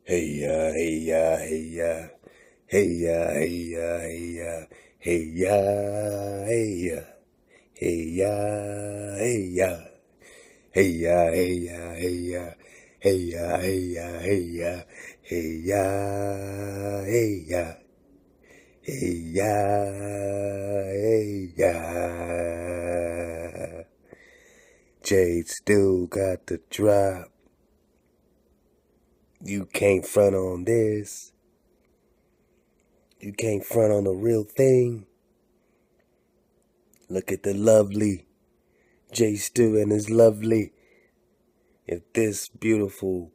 Hey ya, hey ya, hey ya, hey ya, hey ya, hey ya, hey ya, hey ya, hey ya, hey ya, hey ya, hey ya, hey ya, hey ya, hey ya, hey ya, hey ya, hey ya, hey ya, hey ya. Jade still got the drop. You can't front on this. You can't front on the real thing. Look at the lovely J Stu and his lovely. If this beautiful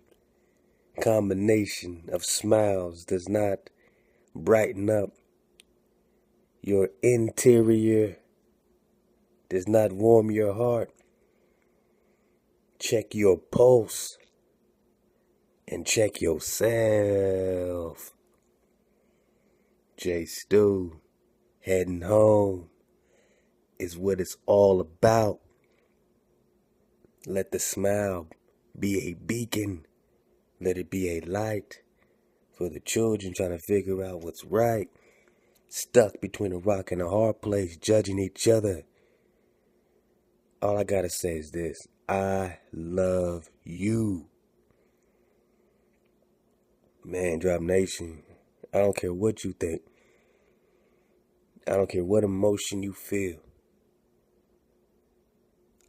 combination of smiles does not brighten up your interior, does not warm your heart, check your pulse and check yourself. J Stu heading home is what it's all about. Let the smile be a beacon. Let it be a light for the children trying to figure out what's right. Stuck between a rock and a hard place, judging each other. All I gotta say is this: I love you. Man, Drop Nation, I don't care what you think. I don't care what emotion you feel.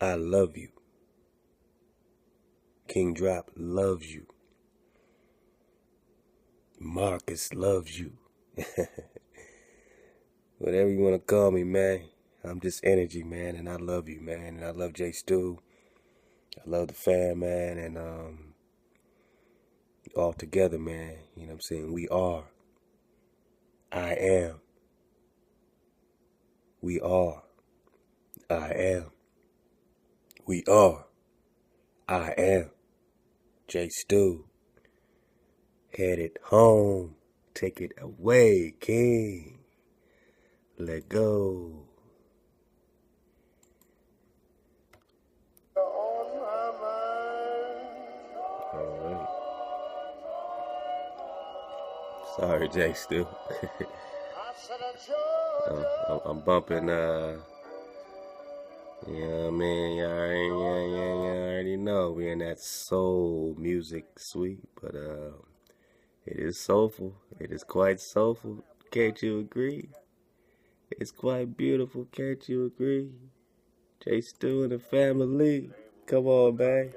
I love you. King Drop loves you. Marcus loves you. Whatever you want to call me, man. I'm just energy, man, and I love you, man. And I love J Stu. I love the fam, man, and all together, man. You know what I'm saying? We are. I am. We are. I am. We are. I am. J Stu. Headed home. Take it away, King. Let go. Alright. Sorry, J Stu. I'm bumping, you know what I mean? Y'all already know we in that soul music suite, but it is soulful. It is quite soulful. Can't you agree? It's quite beautiful. Can't you agree? J Stu and the family. Come on, man.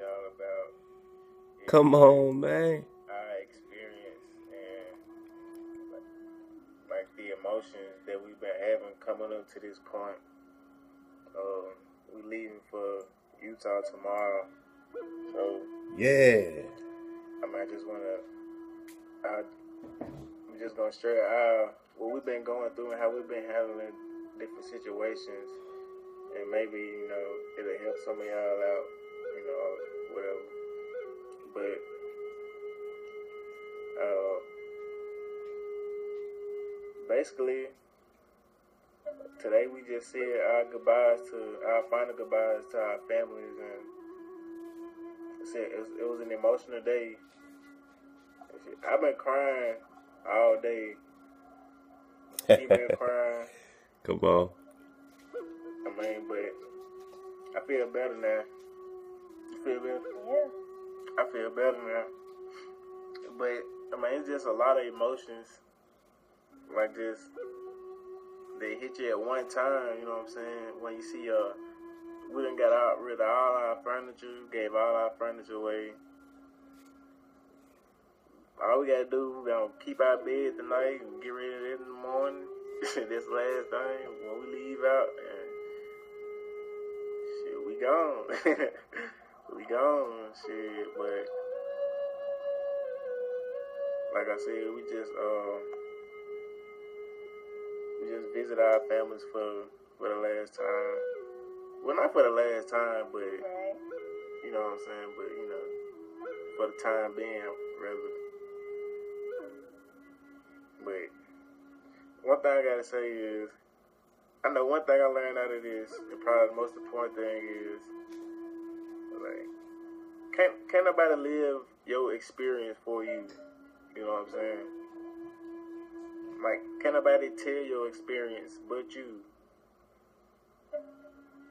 Come on, man. Our experience and like the emotions that we've been having coming up to this point. We leaving for Utah tomorrow, so Yeah. I just wanna, I'm just gonna share what we've been going through and how we've been handling different situations, and maybe it'll help some of y'all out, whatever. But basically, today we just said our final goodbyes to our families, and it was an emotional day. I've been crying all day. She been crying. Come on. I mean, but I feel better now. You feel better? Yeah. I feel better now. But I mean, it's just a lot of emotions like this. They hit you at one time, you know what I'm saying? When you see we done got rid of all our furniture, gave all our furniture away. All we gotta do, we gonna keep our bed tonight and get rid of it in the morning. This last thing, when we leave out, and shit, we gone. We gone, shit, but like I said, we just visit our families for the last time. Well, not for the last time, but you know what I'm saying. But for the time being, rather. But one thing I gotta say is, I know one thing I learned out of this, and probably the most important thing is, like, can't nobody live your experience for you. what I'm saying? Like, can't nobody tell your experience but you.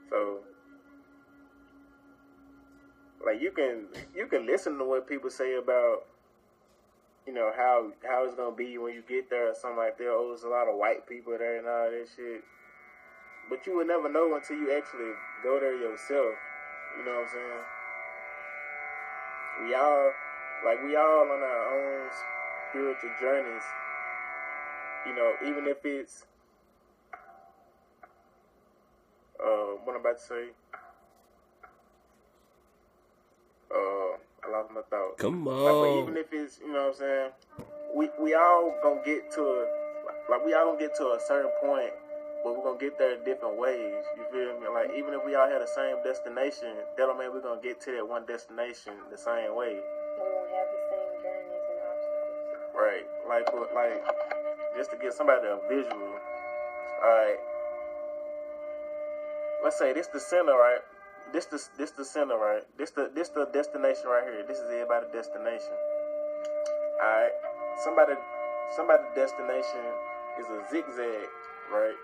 So, like, you can listen to what people say about, you know, how it's gonna be when you get there or something like that. Oh, there's a lot of white people there and all that shit. But you will never know until you actually go there yourself. You know what I'm saying? We all on our own spiritual journeys. You know, even if it's what I'm about to say. I lost my thought. Come on. Like, but even if it's, you know what I'm saying, we all gonna get to a certain point, but we're gonna get there in different ways. You feel me? Like, even if we all had the same destination, that don't mean we're gonna get to that one destination the same way. We won't have the same journeys and obstacles. Right. Like just to give somebody a visual. Alright. Let's say this the center, right? This the center, right? This the destination right here. This is everybody's destination. Alright. Somebody's destination is a zigzag, right?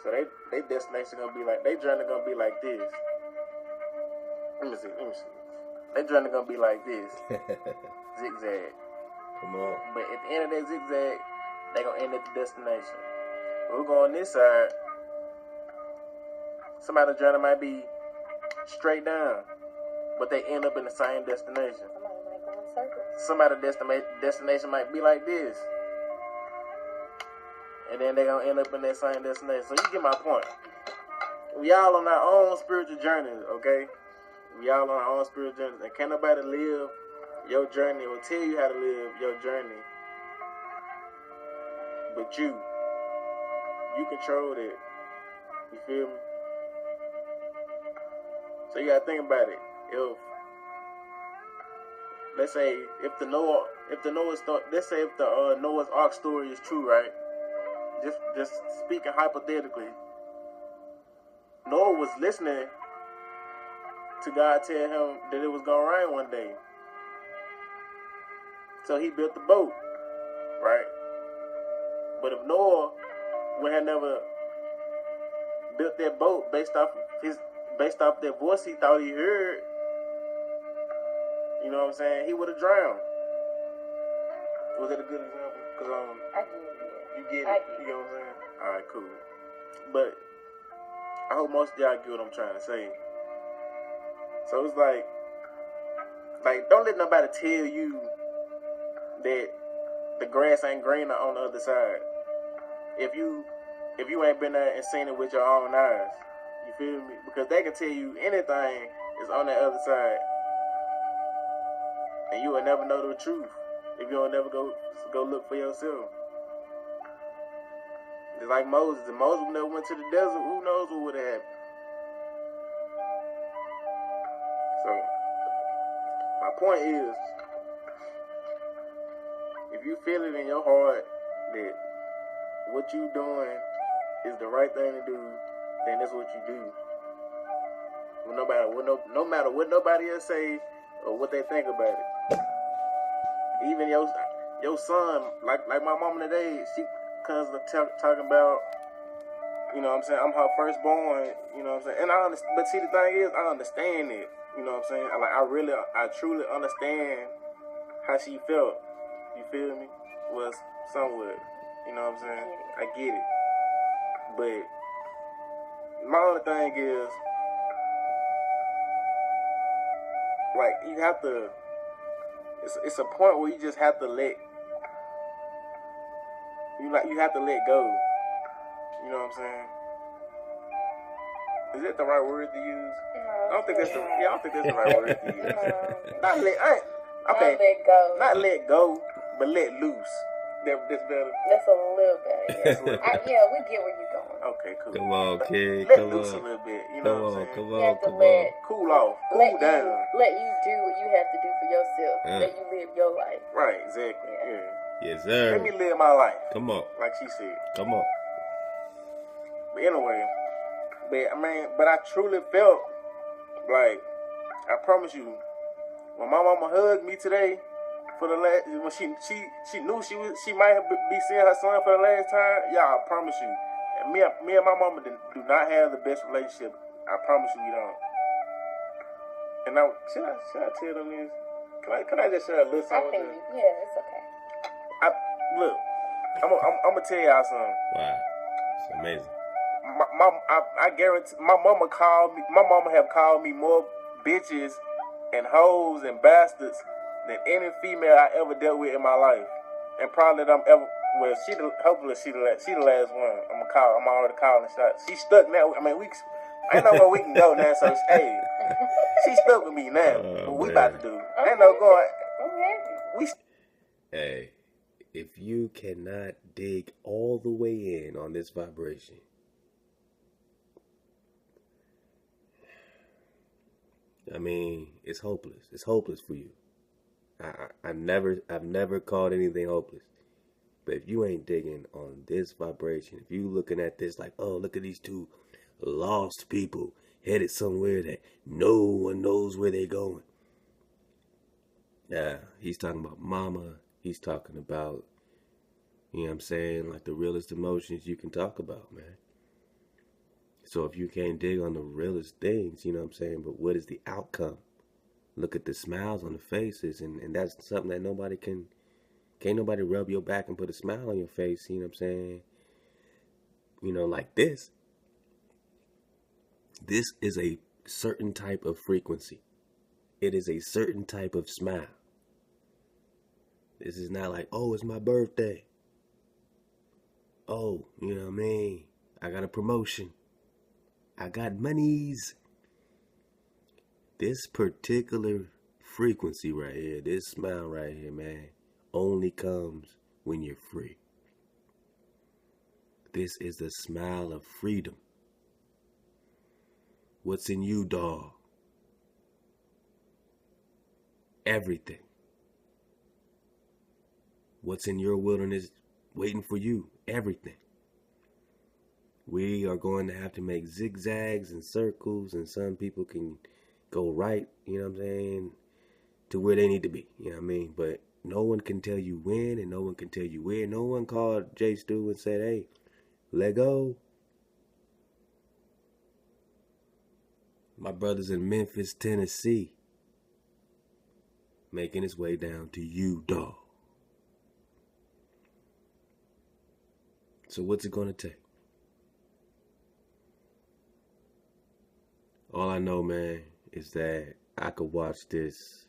So they destination gonna be like, they journey gonna be like this. Let me see. They journey gonna be like this. Zigzag. Come on. But at the end of that zigzag, they gonna end at the destination. When we go on this side, somebody's journey might be straight down, but they end up in the same destination. Somebody might go in circles. Somebody's destination might be like this, and then they gonna end up in that same destination. So you get my point. We all on our own spiritual journeys, okay? We all on our own spiritual journeys, and can't nobody live your journey or tell you how to live your journey but you. You control it. You feel me? So you gotta think about it. If let's say if the Noah's Ark story is true, right? Just speaking hypothetically, Noah was listening to God tell him that it was gonna rain one day. So he built the boat, right? But if Noah would have never built that boat based off that voice he thought he heard, you know what I'm saying, he would have drowned. Was that a good example? Cause I get it. you get it. You know what I'm saying? All right, cool. But I hope most of y'all get what I'm trying to say. So it's like don't let nobody tell you that the grass ain't greener on the other side. If you ain't been there and seen it with your own eyes, you feel me? Because they can tell you anything is on the other side, and you will never know the truth if you don't never go look for yourself. It's like Moses. If Moses never went to the desert, who knows what would have happened? So my point is, if you feel it in your heart that what you doing is the right thing to do, then that's what you do. No matter what nobody else say or what they think about it. Even your son, like my mama today, she comes talking about, you know what I'm saying, I'm her firstborn, you know what I'm saying. And I understand, but see, the thing is, I understand it. You know what I'm saying? I truly understand how she felt. You feel me? Was somewhat. You know what I'm saying? I get it. But my only thing is, like, you have to, it's a point where you just have to let go. You know what I'm saying? Is that the right word to use? No, I don't think that's the right word to use. No. Not let go. Not let go, but let loose. That's better. That's a little better. Yeah, we get where you're going. Okay, cool. Come on, kid. Let Come loose on. a little bit. You know what I'm saying? Come You have to on. let Cool off. Cool down. Let you do what you have to do for yourself. Let you live your life. Right, exactly. Yeah. Yes, sir. Let me live my life. Come on. Like she said. Come on. But anyway, but I truly felt like, I promise you, when my mama hugged me today for the last, when she knew she might be seeing her son for the last time. Y'all, I promise you, and me and my mama do not have the best relationship. I promise you, we don't. And now, should I tell them this? Can I just share a little something? Yeah, it's okay. Look, I'm gonna tell y'all something. Wow, it's amazing. I guarantee my mama have called me more bitches and hoes and bastards than any female I ever dealt with in my life, and probably that I'm ever. Well, hopefully she the last one. I'm already calling shots. She stuck now. I mean, I know where we can go now. So hey, she stuck with me now. What we about to do? Ain't no going. Hey, if you cannot dig all the way in on this vibration, I mean, it's hopeless. It's hopeless for you. I've never called anything hopeless. But if you ain't digging on this vibration, if you looking at this like, oh, look at these two lost people headed somewhere that no one knows where they're going. Yeah, he's talking about mama. He's talking about, you know what I'm saying, like the realest emotions you can talk about, man. So if you can't dig on the realest things, you know what I'm saying, but what is the outcome? Look at the smiles on the faces, and that's something that can't nobody rub your back and put a smile on your face, you know what I'm saying? You know, like this. This is a certain type of frequency. It is a certain type of smile. This is not like, oh, it's my birthday. Oh, you know what I mean? I got a promotion. I got monies. This particular frequency right here, this smile right here, man, only comes when you're free. This is the smile of freedom. What's in you, dog? Everything. What's in your wilderness waiting for you? Everything. We are going to have to make zigzags and circles, and some people can go right, you know what I'm saying, to where they need to be, you know what I mean? But no one can tell you when, and no one can tell you where. No one called J. Stu and said, hey, let go. My brother's in Memphis, Tennessee, making his way down to you, dog. So what's it going to take? All I know, man, is that I could watch this.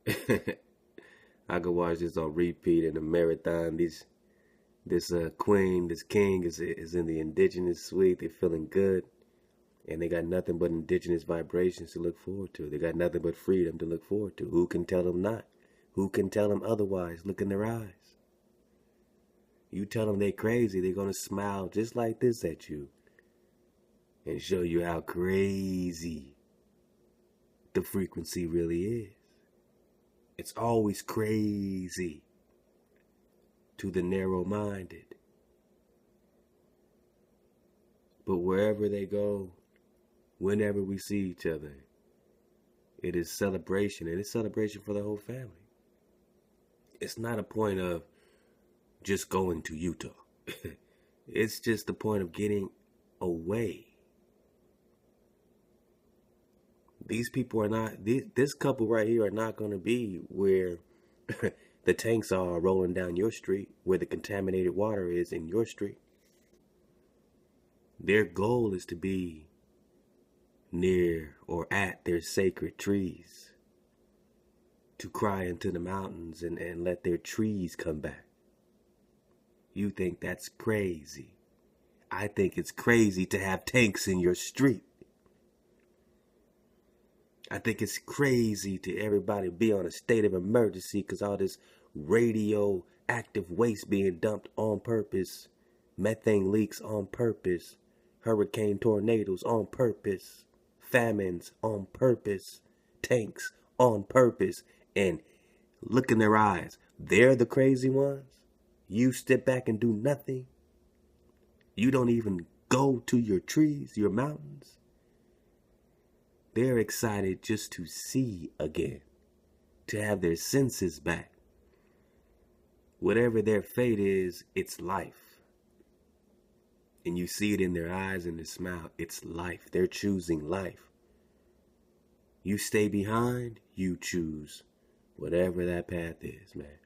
I could watch this on repeat in a marathon. This queen, this king is in the indigenous suite. They're feeling good. And they got nothing but indigenous vibrations to look forward to. They got nothing but freedom to look forward to. Who can tell them not? Who can tell them otherwise? Look in their eyes. You tell them they crazy, they're going to smile just like this at you and show you how crazy the frequency really is. It's always crazy to the narrow-minded. But wherever they go, whenever we see each other, it is celebration, and it's celebration for the whole family. It's not a point of just going to Utah. It's just the point of getting away. These people are not, this couple right here are not going to be where the tanks are rolling down your street, where the contaminated water is in your street. Their goal is to be near or at their sacred trees, to cry into the mountains and let their trees come back. You think that's crazy. I think it's crazy to have tanks in your street. I think it's crazy to everybody be on a state of emergency because all this radioactive waste being dumped on purpose, methane leaks on purpose, hurricane tornadoes on purpose, famines on purpose, tanks on purpose, and look in their eyes. They're the crazy ones. You step back and do nothing. You don't even go to your trees, your mountains. They're excited just to see again. to have their senses back. Whatever their fate is, it's life. And you see it in their eyes and their smile. It's life. They're choosing life. You stay behind, you choose whatever that path is, man.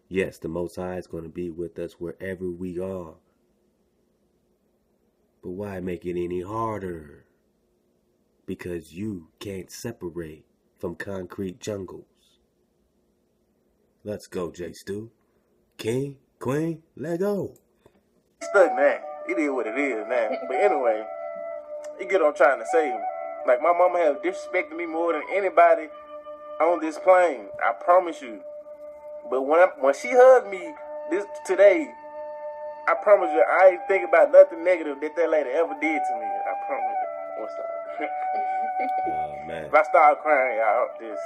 Yes, the Most High is going to be with us wherever we are. But why make it any harder? Because you can't separate from concrete jungles. Let's go, J. Stu. King, Queen, let go. Stuck now. It is what it is now. But anyway, you get what I'm trying to say. Like, my mama have disrespected me more than anybody on this plane. I promise you. But when she hugged me today, I promise you, I ain't think about nothing negative that lady ever did to me. I promise you. What's up? Oh, man. If I start crying, y'all, just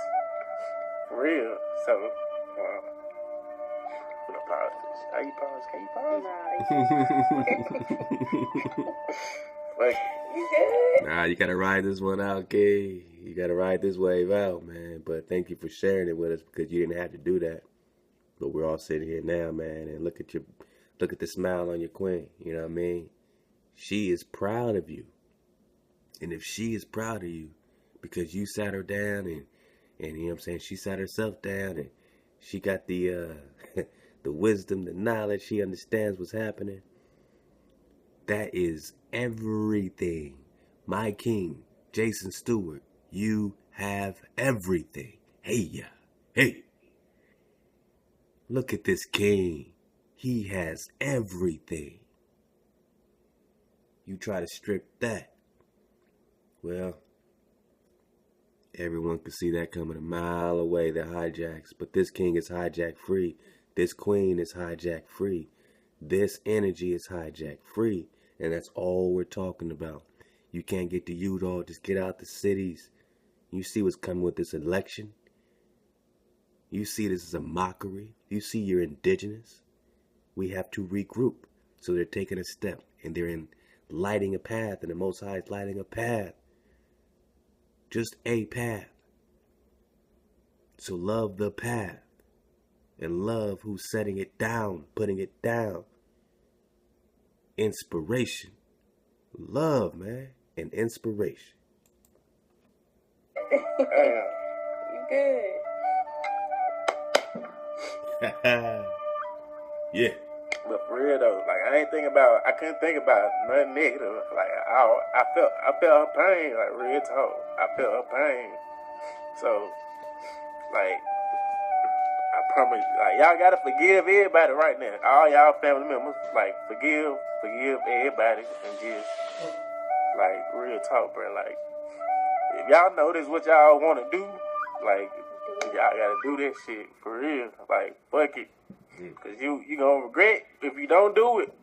for real. So, apologize. How you pause? Can you pause? Like, you good? Nah, you gotta ride this one out, okay? You gotta ride this wave out, man. But thank you for sharing it with us, because you didn't have to do that. But we're all sitting here now, man, and look at the smile on your queen. You know what I mean? She is proud of you. And if she is proud of you because you sat her down and you know what I'm saying, she sat herself down and she got the the wisdom, the knowledge, she understands what's happening. That is everything. My king, Jason Stewart, you have everything. Hey, yeah. Hey. Look at this king. He has everything. You try to strip that. Well, everyone could see that coming a mile away, the hijacks. But this king is hijack free. This queen is hijack free. This energy is hijack free. And that's all we're talking about. You can't get to Utah. Just get out the cities. You see what's coming with this election. You see this as a mockery. You see you're indigenous. We have to regroup. So they're taking a step. And they're lighting a path. And the Most High is lighting a path. Just a path. So love the path. And love who's setting it down. Putting it down. Inspiration. Love, man. And inspiration. You good. Yeah. But for real though, like I couldn't think about nothing negative. Like I felt her pain, like real talk. I felt her pain. So, like, I promise, like y'all gotta forgive everybody right now. All y'all family members, like forgive everybody and just like real talk, bro. Like if y'all know this what y'all want to do, like y'all gotta do that shit for real. Like fuck it. Cause you gonna regret if you don't do it.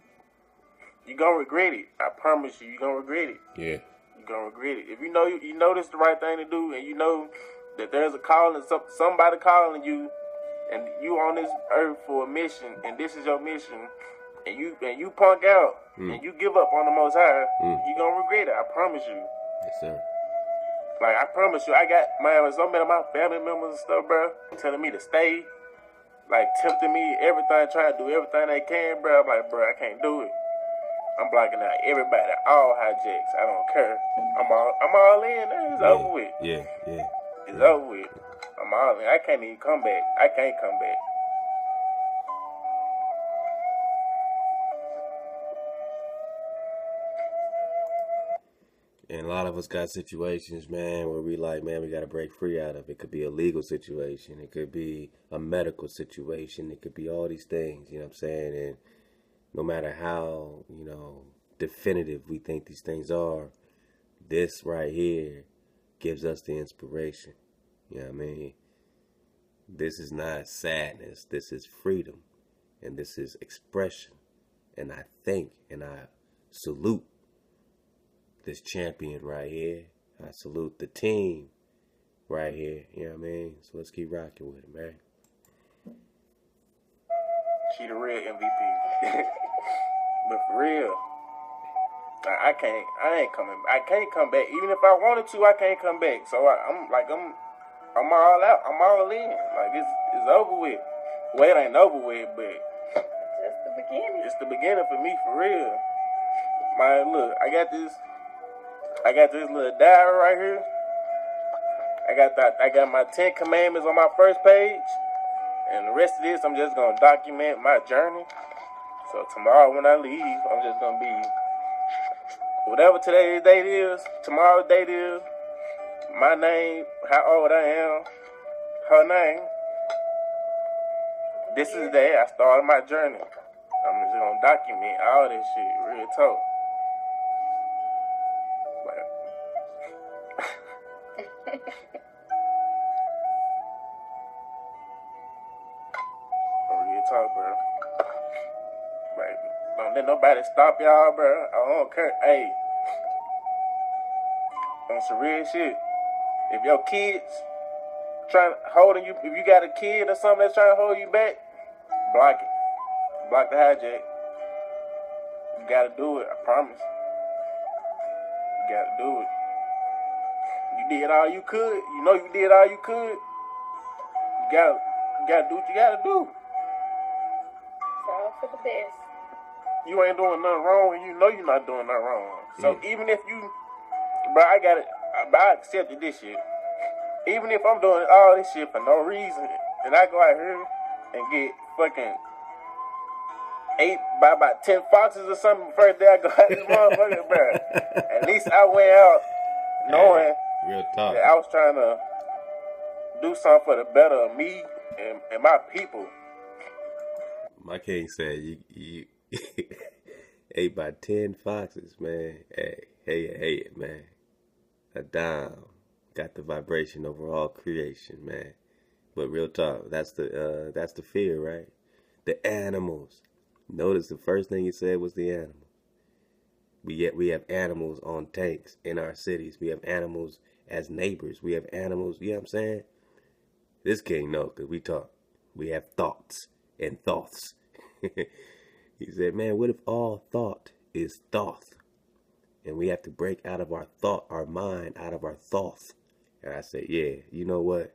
You gonna regret it. I promise you gonna regret it. Yeah. You gonna regret it. If you know this the right thing to do, and you know that there's a calling, somebody calling you, and you on this earth for a mission, and this is your mission, and you punk out, and you give up on the Most High, you gonna regret it. I promise you. Yes, sir. Like I promise you, I got so many of my family members and stuff, bro, telling me to stay. Like, tempting me, everything, trying to do everything they can, bro. I'm like, bro, I can't do it. I'm blocking out everybody, all hijacks. I don't care. I'm all in. It's over with. Yeah. It's over with. I'm all in. I can't even come back. I can't come back. And a lot of us got situations, man, where we like, man, we got to break free out of it. It could be a legal situation. It could be a medical situation. It could be all these things, you know what I'm saying? And no matter how, definitive we think these things are, this right here gives us the inspiration. You know what I mean? This is not sadness. This is freedom. And this is expression. And I think and I salute this champion right here. I salute the team right here. You know what I mean? So let's keep rocking with it, man. She the real MVP. But for real, I can't come back. Even if I wanted to, I can't come back. So I'm all out. I'm all in. Like it's over with. Well, it ain't over with, but Just the beginning. it's the beginning for me, for real. Man, look, I got this little diary right here. I got my 10 commandments on my first page, and the rest of this I'm just gonna document my journey. So tomorrow when I leave, I'm just gonna be whatever today's date is, tomorrow's date is, my name, how old I am, her name. This is the day I started my journey. I'm just gonna document all this shit, real talk. Real talk, bro. Like, don't let nobody stop y'all, bro. I don't care. Hey, on some real shit. If your kids holding you, if you got a kid or something that's trying to hold you back, block it. Block the hijack. You gotta do it. I promise. You gotta do it. You did all you could. You know you did all you could. You gotta do what you gotta do. It's all for the best. You ain't doing nothing wrong, and you know you're not doing nothing wrong. So even if you, bro, I accepted this shit. Even if I'm doing all this shit for no reason, and I go out here and get fucking 8 by about 10 foxes or something the first day I go out this motherfucker, bro. At least I went out knowing Real talk. that I was trying to do something for the better of me and my people. My king said you 8 by 10 foxes, man. Hey, man. A dime. Got the vibration over all creation, man. But real talk, that's the fear, right? The animals. Notice the first thing he said was the animals. We have animals on tanks in our cities. We have animals as neighbors. We have animals, you know what I'm saying? This king knows, because we talk. We have thoughts and thoughts. He said, man, what if all thought is Thoth? And we have to break out of our mind, out of our thoughts. And I said, yeah, you know what?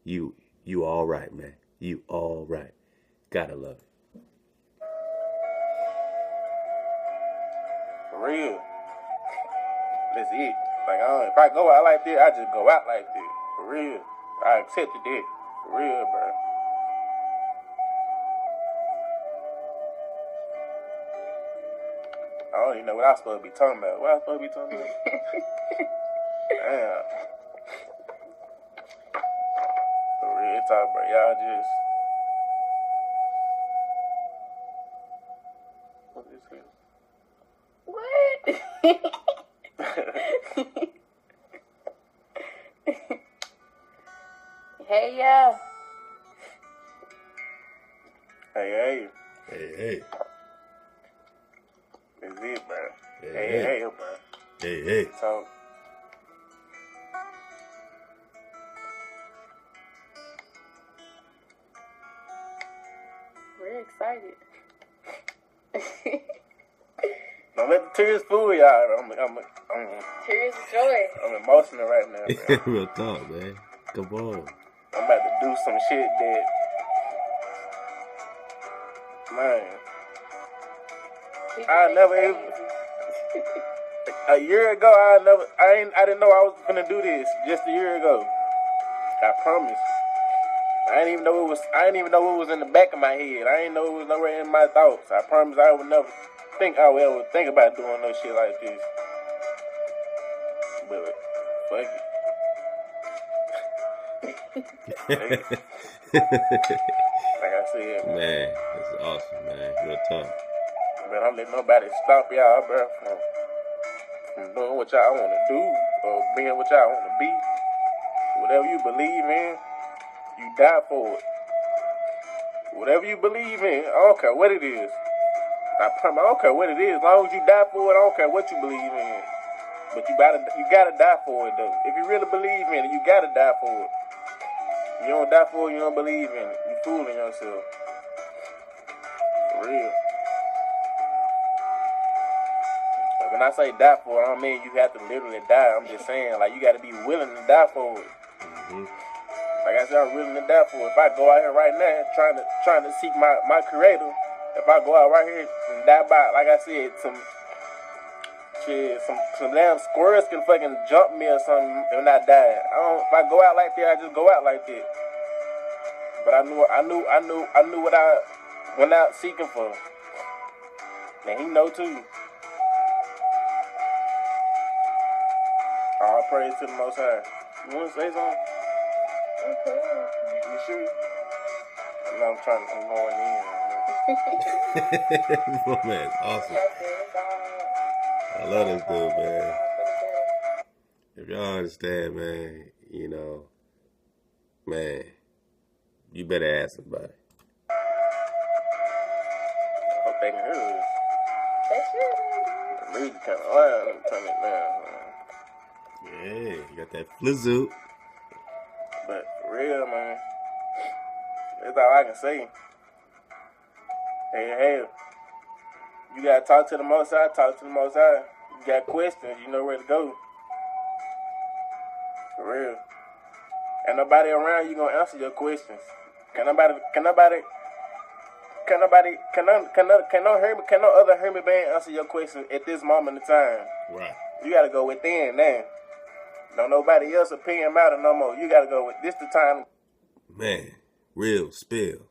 You all right, man. You all right. Gotta love it. For real. That's it. Like, if I go out like this, I just go out like this. For real. I accepted it. For real, bro. I don't even know what I'm supposed to be talking about. What I'm supposed to be talking about? Damn. For real talk, bro. Y'all just... What is this? What? Hey, yeah. Hey. Hey. That's it, bro. Hey. Hey, bro. Hey. So... We're excited. Don't let the tears fool y'all. I'm Tears of joy. I'm emotional right now, bro. Real talk, man. Come on. I'm about to do some shit that, man, I never even, a year ago, I didn't know I was gonna do this just a year ago. I promise. I didn't even know it was in the back of my head. I didn't know it was nowhere in my thoughts. I promise I would never think I would ever think about doing no shit like this. But fuck it. Like I said, Man, that's awesome, man. Real talk. man, I'm letting nobody stop y'all, bro, from doing what y'all want to do or being what y'all want to be. Whatever you believe in, you die for it. Whatever you believe in, I don't care what it is. I don't care what it is. As long as you die for it, I don't care what you believe in. But you gotta die for it, though. If you really believe in it, you gotta die for it. You don't die for it, you don't believe in it. You fooling yourself. For real. But when I say die for it, I don't mean you have to literally die. I'm just saying, like, you gotta be willing to die for it. Mm-hmm. Like I said, I'm willing to die for it. If I go out here right now trying to seek my creator, if I go out right here and die by, like I said, some damn squirrels can fucking jump me or something and I die. If I go out like that, I just go out like that. But I knew what I went out seeking for. And he know too. All praise to the Most High. You want to say something? Okay. You sure? I'm going in. Oh, man, it's awesome. I love this dude, man. If y'all understand, man, you know, man, you better ask somebody. I hope they can hear this. That's it. The music kind of loud. Let me turn it down, man. Yeah, you got that flizzle. But for real, man, that's all I can say. Hey, you gotta talk to the Most High. Talk to the Most High. You got questions, you know where to go. For real. Ain't nobody around you gonna answer your questions. Can no other hermit band answer your questions at this moment in time? Right. You gotta go within now. Don't nobody else opinion matter no more. You gotta go with this the time. Man, real spill.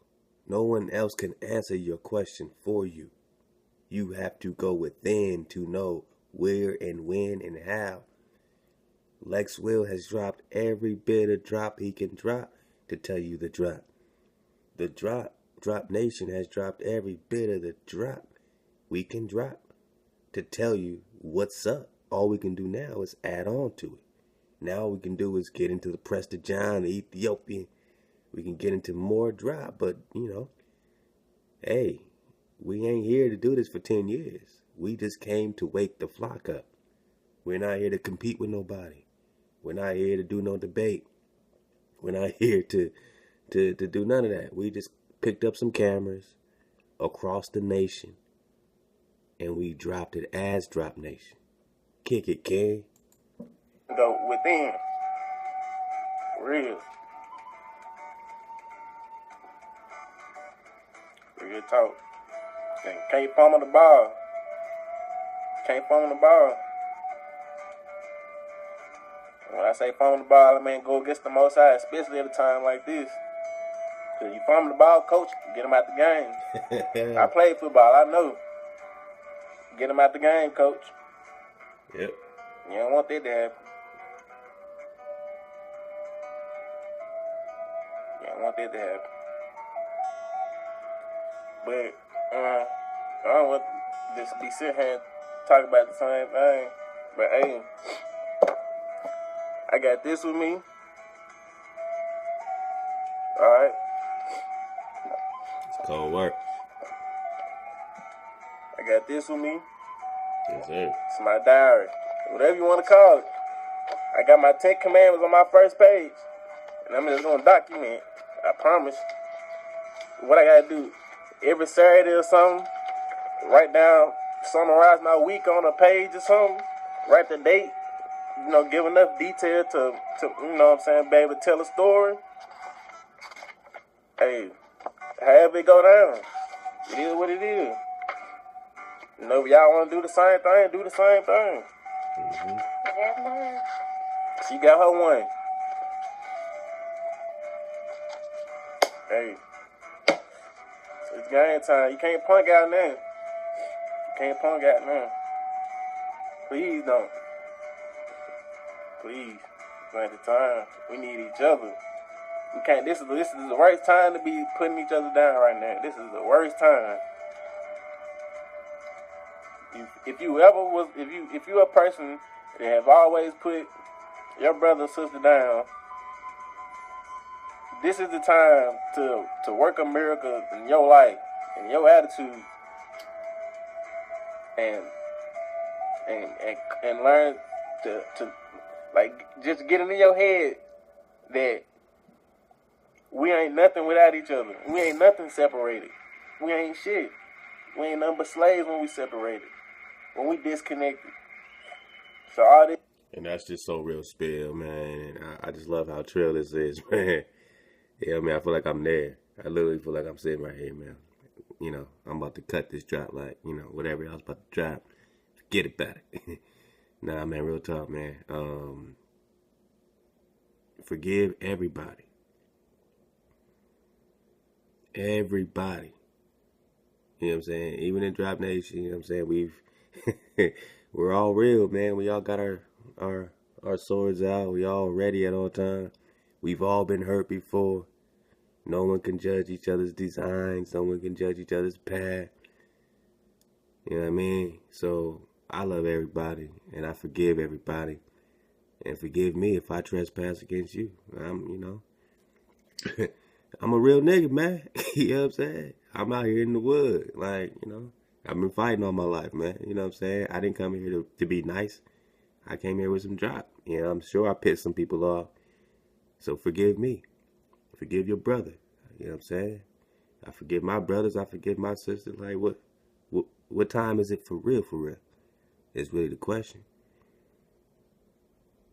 No one else can answer your question for you. You have to go within to know where and when and how. Lex Will has dropped every bit of drop he can drop to tell you the drop. The drop nation has dropped every bit of the drop we can drop to tell you what's up. All we can do now is add on to it. Now all we can do is get into the Prester John, the Ethiopian. We can get into more drop, but, you know, hey, we ain't here to do this for 10 years. We just came to wake the flock up. We're not here to compete with nobody. We're not here to do no debate. We're not here to do none of that. We just picked up some cameras across the nation, and we dropped it as Drop Nation. Kick it, King. Go within. Real. Real talk. And can't fumble the ball. Can't fumble the ball. When I say fumble the ball, I mean go against the Most High, especially at a time like this. Because you fumble the ball, coach, get him out the game. I played football, I know. Get him out the game, coach. Yep. You don't want that to happen. You don't want that to happen. But, I don't want to just be sitting here and talk about the same thing. But, hey, I got this with me. Alright. It's cold work. I got this with me. Yes, sir. It's my diary. Whatever you want to call it. I got my 10 commandments on my first page. And I'm just going to document. I promise. What I got to do. Every Saturday or something. Write down. Summarize my week on a page or something. Write the date. You know, give enough detail to you know what I'm saying, be able to tell a story. Hey, however it go down. It is what it is. You know, if y'all want to do the same thing, do the same thing. Mm-hmm. I got mine. She got her one. Hey, it's game time. You can't punk out now. You can't punk out now. Please don't. Please. At the time, we need each other. We can't. This is the worst time to be putting each other down right now. This is the worst time. If you a person that have always put your brother or sister down, this is the time to work a miracle in your life, in your attitude, and learn to like just get it in your head that we ain't nothing without each other. We ain't nothing separated. We ain't shit. We ain't nothing but slaves when we separated. When we disconnected. So all this. And that's just so real spill, man. And I just love how trill this is, man. Yeah, man, I feel like I'm there. I literally feel like I'm sitting right here, man. You know, I'm about to cut this drop, like, you know, whatever I was about to drop. Forget about it. Nah, man, real talk, man. Forgive everybody. Everybody. You know what I'm saying? Even in Drop Nation, you know what I'm saying? We're all real, man. We all got our swords out. We all ready at all times. We've all been hurt before. No one can judge each other's designs. No one can judge each other's path. You know what I mean? So I love everybody, and I forgive everybody. And forgive me if I trespass against you. I'm a real nigga, man. You know what I'm saying? I'm out here in the wood. Like, you know, I've been fighting all my life, man. You know what I'm saying? I didn't come here to be nice. I came here with some drop. You know, I'm sure I pissed some people off. So forgive me. Forgive your brother. You know what I'm saying? I forgive my brothers. I forgive my sisters. Like, what time is it for real, for real? Is really the question.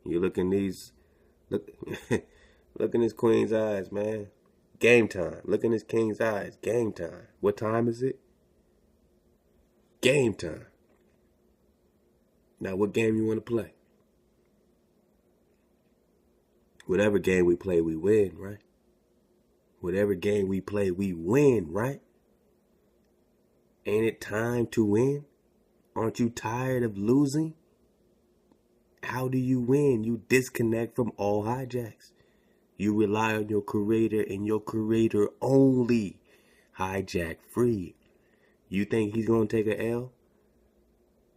You look in these, look in this queen's eyes, man. Game time. Look in this king's eyes. Game time. What time is it? Game time. Now, what game you want to play? Whatever game we play, we win, right? Whatever game we play, we win, right? Ain't it time to win? Aren't you tired of losing? How do you win? You disconnect from all hijacks. You rely on your creator and your creator only. Hijack free. You think he's going to take an L?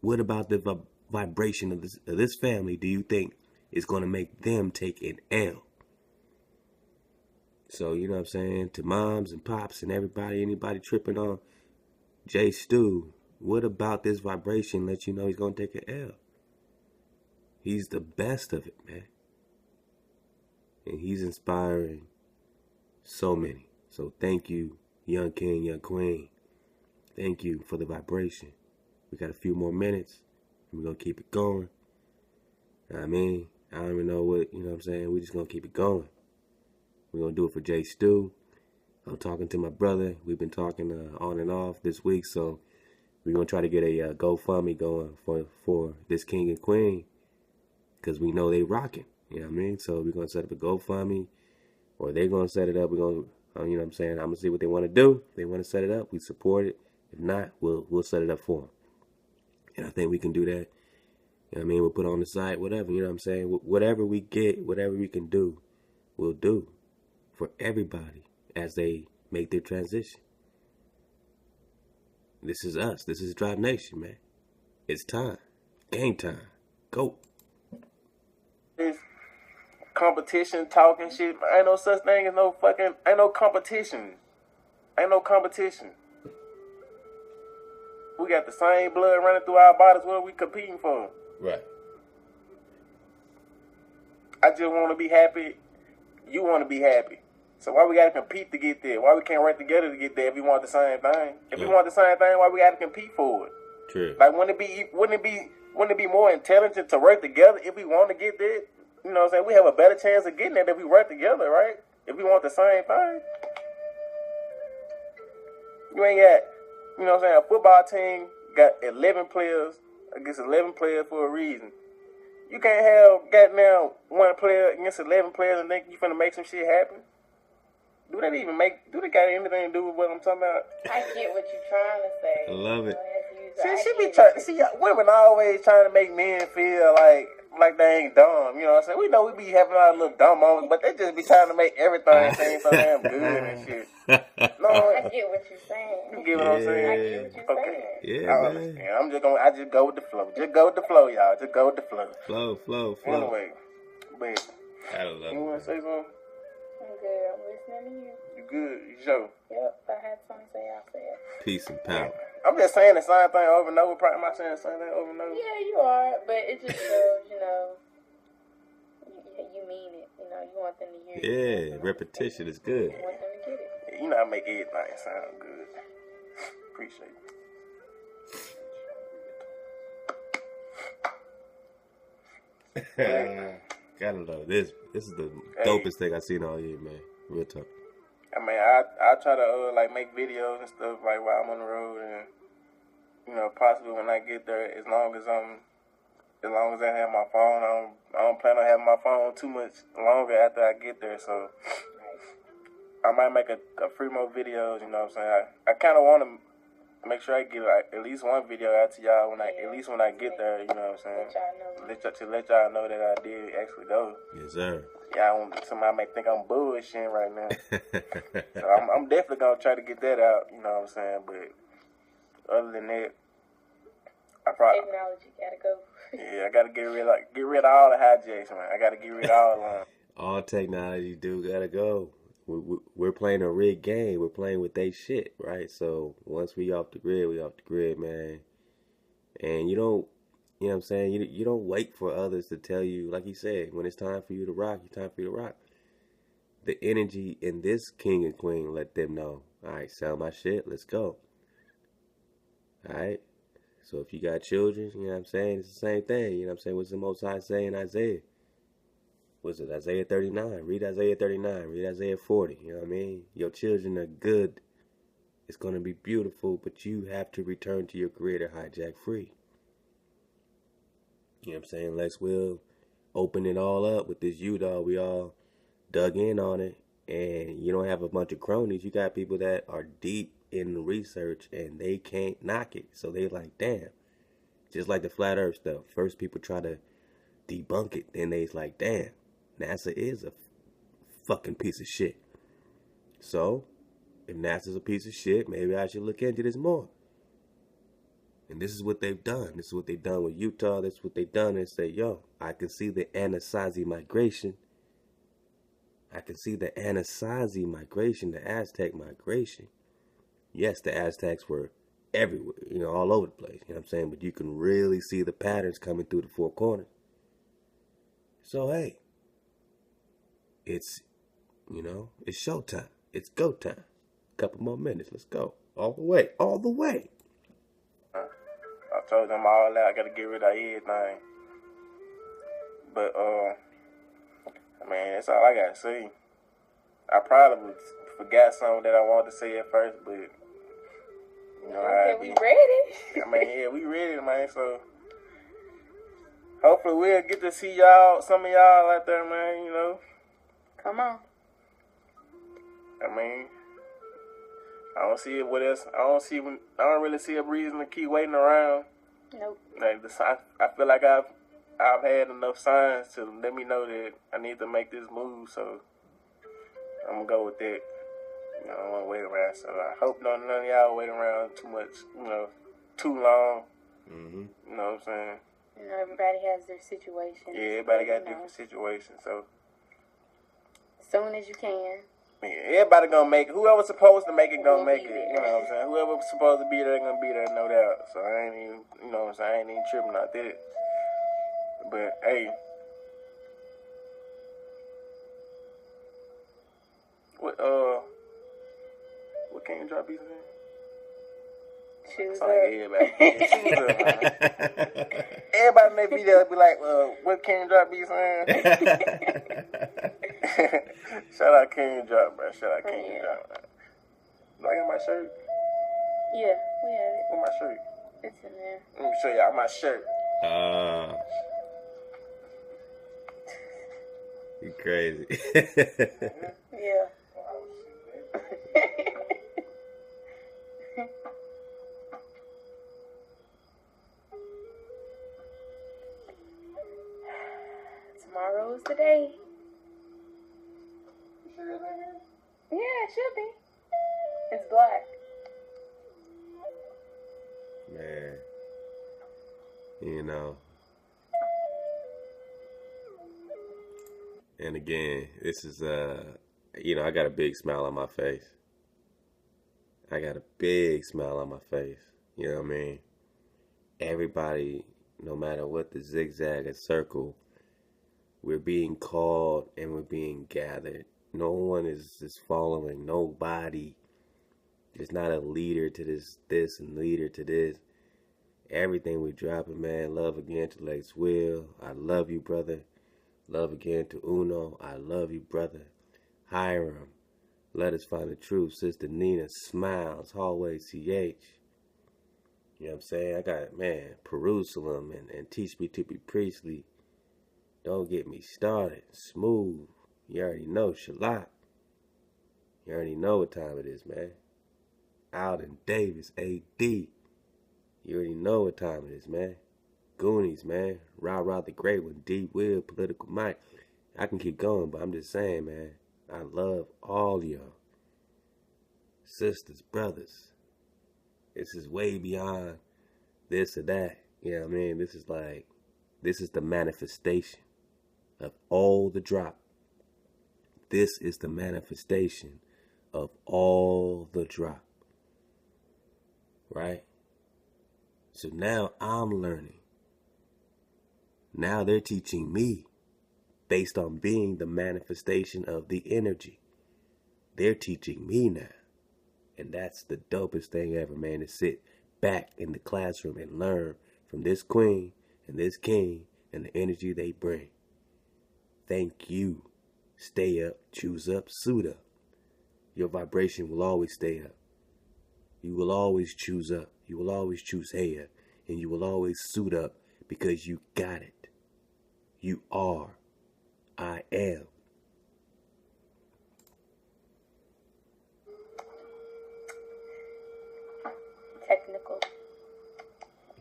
What about the vibration of this family do you think is going to make them take an L? So, you know what I'm saying? To moms and pops and everybody, anybody tripping on J Stu, what about this vibration lets you know he's going to take an L? He's the best of it, man. And he's inspiring so many. So thank you, young king, young queen. Thank you for the vibration. We got a few more minutes. We're going to keep it going. I mean, I don't even know what, you know what I'm saying? We're just going to keep it going. We're going to do it for J Stu. I'm talking to my brother. We've been talking on and off this week. So we're going to try to get a GoFundMe going for this king and queen. Because we know they rocking. You know what I mean? So we're going to set up a GoFundMe. Or they're going to set it up. We're going to, you know what I'm saying? I'm going to see what they want to do. If they want to set it up, we support it. If not, we'll set it up for them. And I think we can do that. You know what I mean? We'll put on the site, whatever. You know what I'm saying? Whatever we get, whatever we can do, we'll do for everybody as they make their transition. This is us. This is Drive Nation, man. It's time. Game time. Go. This competition talking shit. Ain't no such thing as no fucking. Ain't no competition. Ain't no competition. We got the same blood running through our bodies. What are we competing for? Right. I just want to be happy. You want to be happy. So why we got to compete to get there? Why we can't work together to get there if we want the same thing? If we want the same thing, why we got to compete for it? True. Like, wouldn't it be more intelligent to work together if we want to get there? You know what I'm saying? We have a better chance of getting there if we work together, right? If we want the same thing. You ain't got, you know what I'm saying, a football team got 11 players. I guess 11 players for a reason. You can't have goddamn one player against 11 players and think you finna make some shit happen. Do they got anything to do with what I'm talking about? I get what you're trying to say. I love it. Women always trying to make men feel like they ain't dumb. You know what I'm saying? We know we be having our little dumb moments, but they just be trying to make everything seem so damn good and shit. No, I get what you're saying. You get what I'm saying? I get what you're saying. Yeah, I man. understand. I just go with the flow. Just go with the flow, y'all. Just go with the flow. Flow. Anyway, but I don't love you want to say something? I'm good. I'm listening to you. You good? You sure? Yep. If I had something to say, I'll say it. Peace and power. I'm just saying the same thing over and over. Probably am I saying the same thing over and over? Yeah, you are. But it just shows, you mean it. You know, you want them to hear you. Yeah, repetition is good. You want them to get it. You know, I make everything sound good. Appreciate it. Gotta love this. This is the dopest thing I've seen all year, man. Real talk. I mean, I try to like make videos and stuff like while I'm on the road, and you know, possibly when I get there, as long as I have my phone, I don't plan on having my phone too much longer after I get there. So I might make a few more videos. You know what I'm saying? I kind of want to make sure I get like at least one video out to y'all at least when I get there. You know what I'm saying? To let y'all know that I did actually go. Yes, sir. Yeah, somebody may think I'm bullshitting right now. So I'm definitely gonna try to get that out. You know what I'm saying? But other than that, I probably technology gotta go. Yeah, I gotta get rid of all the hijacks, man. I gotta get rid of all of them. All technology do gotta go. We're playing a rigged game. We're playing with they shit, right? So once we off the grid, man. And you know what I'm saying? You don't wait for others to tell you, like he said, when it's time for you to rock, it's time for you to rock. The energy in this king and queen let them know. All right, sell my shit. Let's go. All right. So if you got children, you know what I'm saying? It's the same thing. You know what I'm saying? What's the Most High say in Isaiah? What's it? Isaiah 39. Read Isaiah 39. Read Isaiah 40. You know what I mean? Your children are good. It's going to be beautiful, but you have to return to your Creator hijack free. You know what I'm saying? Let's will open it all up with this U-Dog. We all dug in on it. And you don't have a bunch of cronies. You got people that are deep in the research and they can't knock it. So they like, damn. Just like the flat earth stuff. First people try to debunk it. Then they's like, damn. NASA is a fucking piece of shit. So, if NASA's a piece of shit, maybe I should look into this more. And this is what they've done. This is what they've done with Utah. This is what they've done. And say, yo, I can see the Anasazi migration. I can see the Anasazi migration, the Aztec migration. Yes, the Aztecs were everywhere, you know, all over the place. You know what I'm saying? But you can really see the patterns coming through the four corners. So, hey. It's, you know, it's showtime. It's go time. Couple more minutes. Let's go. All the way. All the way. I told them all that. I got to get rid of everything. But, I mean, that's all I got to say. I probably forgot something that I wanted to say at first, but, you know how it be. We ready? I mean, yeah, we ready, man. So, hopefully we'll get to see y'all, some of y'all out there, man, you know. Come on. I mean, I don't see it with us. I don't really see a reason to keep waiting around. Nope. Like I feel like I've had enough signs to let me know that I need to make this move. So I'm gonna go with that. You know, I don't want to wait around. So I hope none of y'all wait around too much. You know, too long. Mm-hmm. You know what I'm saying? You know, everybody has their situation. Yeah, everybody got different situations. So. Soon as you can. Yeah, everybody gonna make it. Whoever's supposed to make it gonna make it. You know what I'm saying? Whoever's supposed to be there gonna be there, no doubt. So I ain't even, you know what I'm saying? I ain't even tripping out there. But hey, what kingdrop be saying? Shoes like up. Everybody may be there be like, what kingdrop be saying? Shout out kingdrop, bro. Shout out kingdrop, man. Do I got my shirt? Yeah, we have it. Where's my shirt? It's in there. Let me show y'all my shirt. You crazy. Yeah. Tomorrow's the day. Yeah, it should be. It's black. Man. You know. And again, this is, you know, I got a big smile on my face. I got a big smile on my face. You know what I mean? Everybody, no matter what the zigzag or circle, we're being called and we're being gathered. No one is following nobody. There's not a leader to this and leader to this. Everything we dropping, man. Love again to Lex Will. I love you, brother. Love again to Uno. I love you, brother. Hiram. Let us find the truth. Sister Nina smiles. Hallway CH. You know what I'm saying? I got, man, Jerusalem and Teach Me to Be Priestly. Don't get me started. Smooth. You already know. Shalak. You already know what time it is, man. Alden Davis, AD. You already know what time it is, man. Goonies, man. Rah the Great One. D Will, Political Mike. I can keep going, but I'm just saying, man. I love all y'all. Sisters, brothers. This is way beyond this or that. You know what I mean? This is the manifestation of all the drop. This is the manifestation of all the drop. Right? So now I'm learning. Now they're teaching me based on being the manifestation of the energy. They're teaching me now. And that's the dopest thing ever, man, to sit back in the classroom and learn from this queen and this king and the energy they bring. Thank you. Stay up, choose up, suit up. Your vibration will always stay up. You will always choose up. You will always choose hey up. And you will always suit up because you got it. You are. I am. Technical.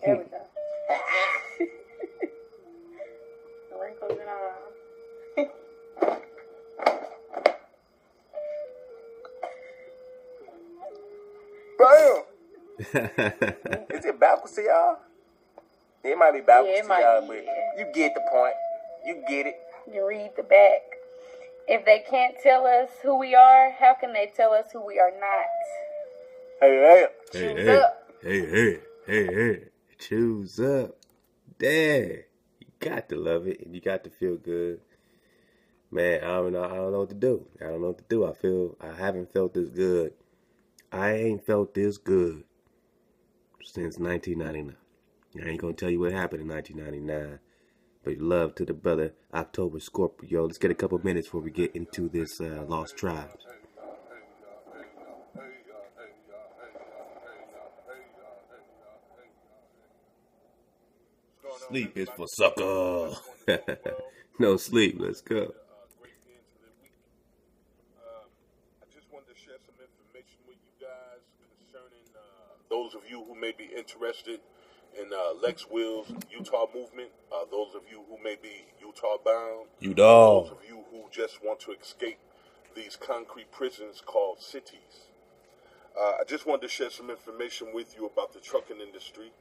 There we go. Wrinkles and all. Bam! Is it backwards to y'all? It might be backwards to y'all, but you get the point. You get it. You read the back. If they can't tell us who we are, how can they tell us who we are not? Hey. Choose up. Dang. You got to love it and you got to feel good. Man, I don't know what to do. I haven't felt this good. I ain't felt this good since 1999. I ain't gonna tell you what happened in 1999. But love to the brother Oktoba Skorpio. Let's get a couple minutes before we get into this Lost Tribes. Sleep is for sucker. No sleep. Let's go. I just wanted to share some information with you guys concerning those of you who may be interested in Lex Will's Utah movement. Those of you who may be Utah bound. Those of you who just want to escape these concrete prisons called cities. I just wanted to share some information with you about the trucking industry.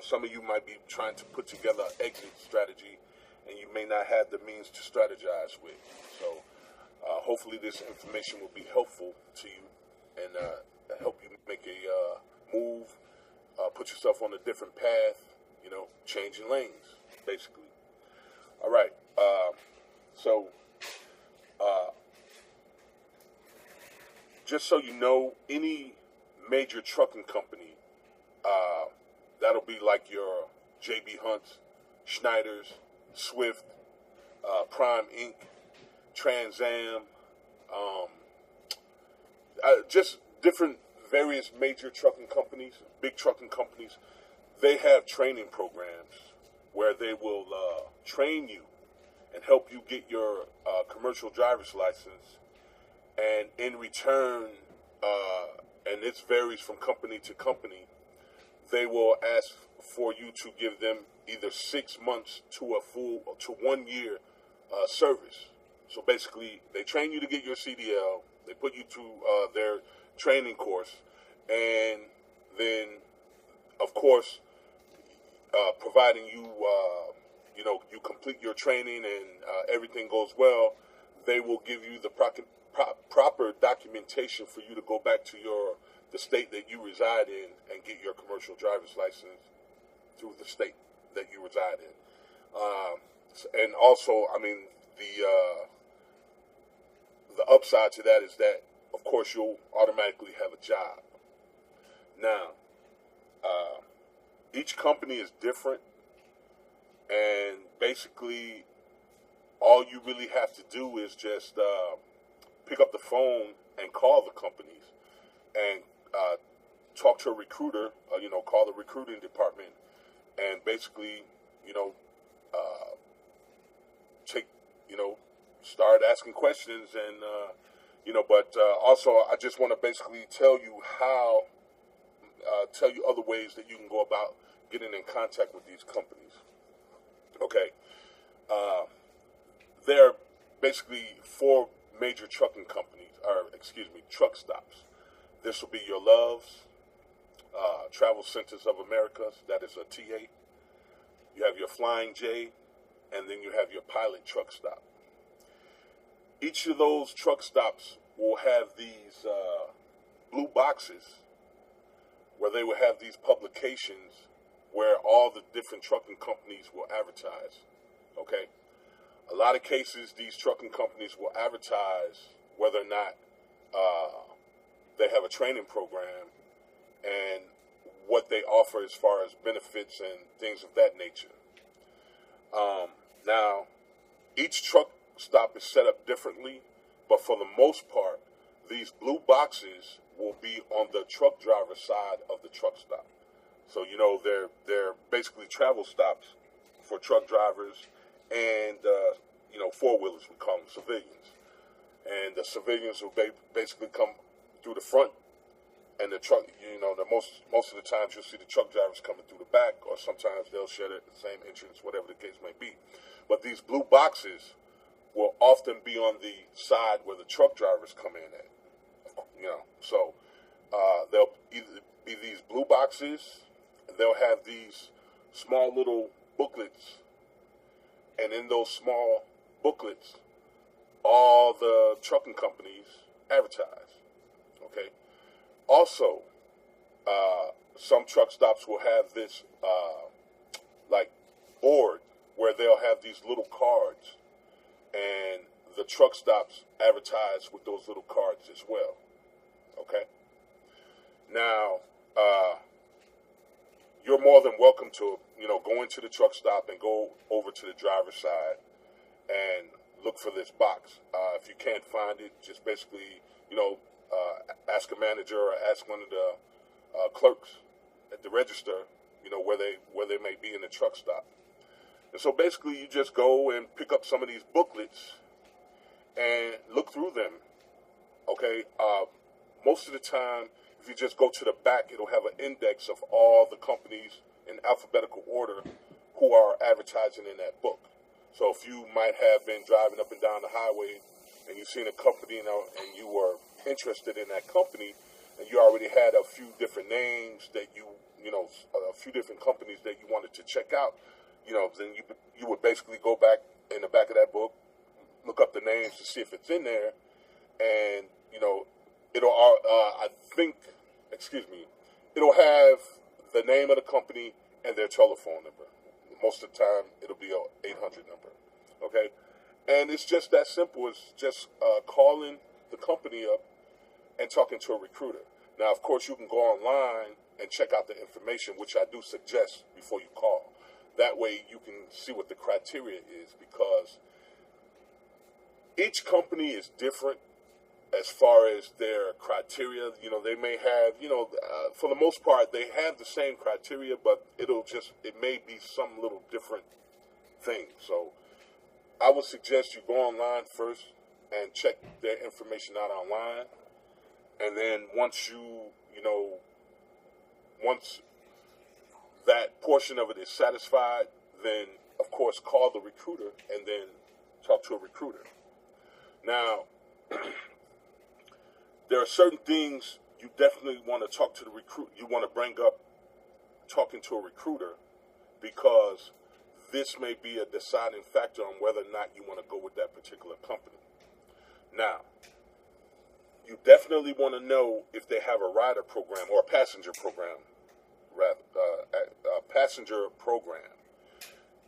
Some of you might be trying to put together an exit strategy and you may not have the means to strategize with. So hopefully this information will be helpful to you and help you make a move, put yourself on a different path, changing lanes, basically. All right. Just so you know, any major trucking company, that'll be like your J.B. Hunt's, Schneider's, Swift, Prime Inc., Trans Am, just different various major trucking companies, big trucking companies. They have training programs where they will train you and help you get your commercial driver's license. And in return, and this varies from company to company, they will ask for you to give them either 6 months to 1 year service. So basically, they train you to get your CDL. They put you through their training course, and then, of course, providing you, you complete your training and everything goes well, they will give you the proper documentation for you to go back to the state that you reside in and get your commercial driver's license through the state that you reside in. And also, the upside to that is that, of course, you'll automatically have a job. Now, each company is different, and basically all you really have to do is just pick up the phone and call the companies and talk to a recruiter, call the recruiting department and basically, start asking questions and, but also I just want to basically tell you other ways that you can go about getting in contact with these companies. Okay. There are basically 4 major trucking companies, truck stops. This will be your Loves, Travel Centers of America, that is a TA. You have your Flying J, and then you have your Pilot truck stop. Each of those truck stops will have these blue boxes where they will have these publications where all the different trucking companies will advertise. Okay? A lot of cases, these trucking companies will advertise whether or not they have a training program and what they offer as far as benefits and things of that nature. Now, each truck stop is set up differently, but for the most part, these blue boxes will be on the truck driver side of the truck stop. So, they're basically travel stops for truck drivers and, four-wheelers, we call them civilians. And the civilians will basically come through the front, and the truck, most of the times you'll see the truck drivers coming through the back, or sometimes they'll share the same entrance, whatever the case may be. But these blue boxes will often be on the side where the truck drivers come in at. So they'll either be these blue boxes, and they'll have these small little booklets, and in those small booklets, all the trucking companies advertise. Okay. Also, some truck stops will have this board where they'll have these little cards, and the truck stops advertise with those little cards as well. Okay. Now, you're more than welcome to, go into the truck stop and go over to the driver's side and look for this box. If you can't find it, just basically, ask a manager or ask one of the clerks at the register, where they may be in the truck stop. And so basically you just go and pick up some of these booklets and look through them. Okay. Most of the time, if you just go to the back, it'll have an index of all the companies in alphabetical order who are advertising in that book. So if you might have been driving up and down the highway and you've seen a company and you were interested in that company, and you already had a few different names that a few different companies that you wanted to check out, then you would basically go back in the back of that book, look up the names to see if it's in there, and it'll have the name of the company and their telephone number. Most of the time, it'll be an 800 number. Okay, and it's just that simple. It's just calling the company up and talking to a recruiter. Now, of course, you can go online and check out the information, which I do suggest before you call. That way you can see what the criteria is, because each company is different as far as their criteria. They may have, for the most part, they have the same criteria, but it may be some little different thing. So I would suggest you go online first and check their information out online. And then once once that portion of it is satisfied, then of course call the recruiter and then talk to a recruiter. Now, there are certain things you definitely want to talk to the recruit. You want to bring up talking to a recruiter, because this may be a deciding factor on whether or not you want to go with that particular company. Now, you definitely want to know if they have a rider program or a passenger program, rather, a passenger program.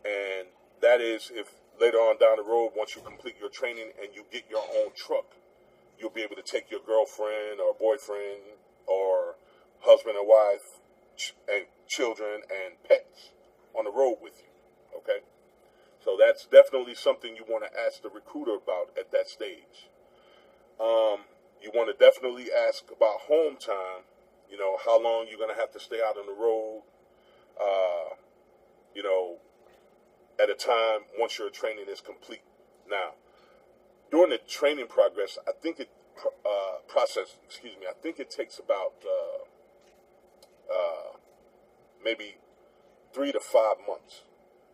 And that is if later on down the road, once you complete your training and you get your own truck, you'll be able to take your girlfriend or boyfriend or husband and wife and children and pets on the road with you. Okay? So that's definitely something you want to ask the recruiter about at that stage. You want to definitely ask about home time. You know, how long you're going to have to stay out on the road. You know, at a time once your training is complete. Now, during the training progress, I think it I think it takes about maybe 3 to 5 months,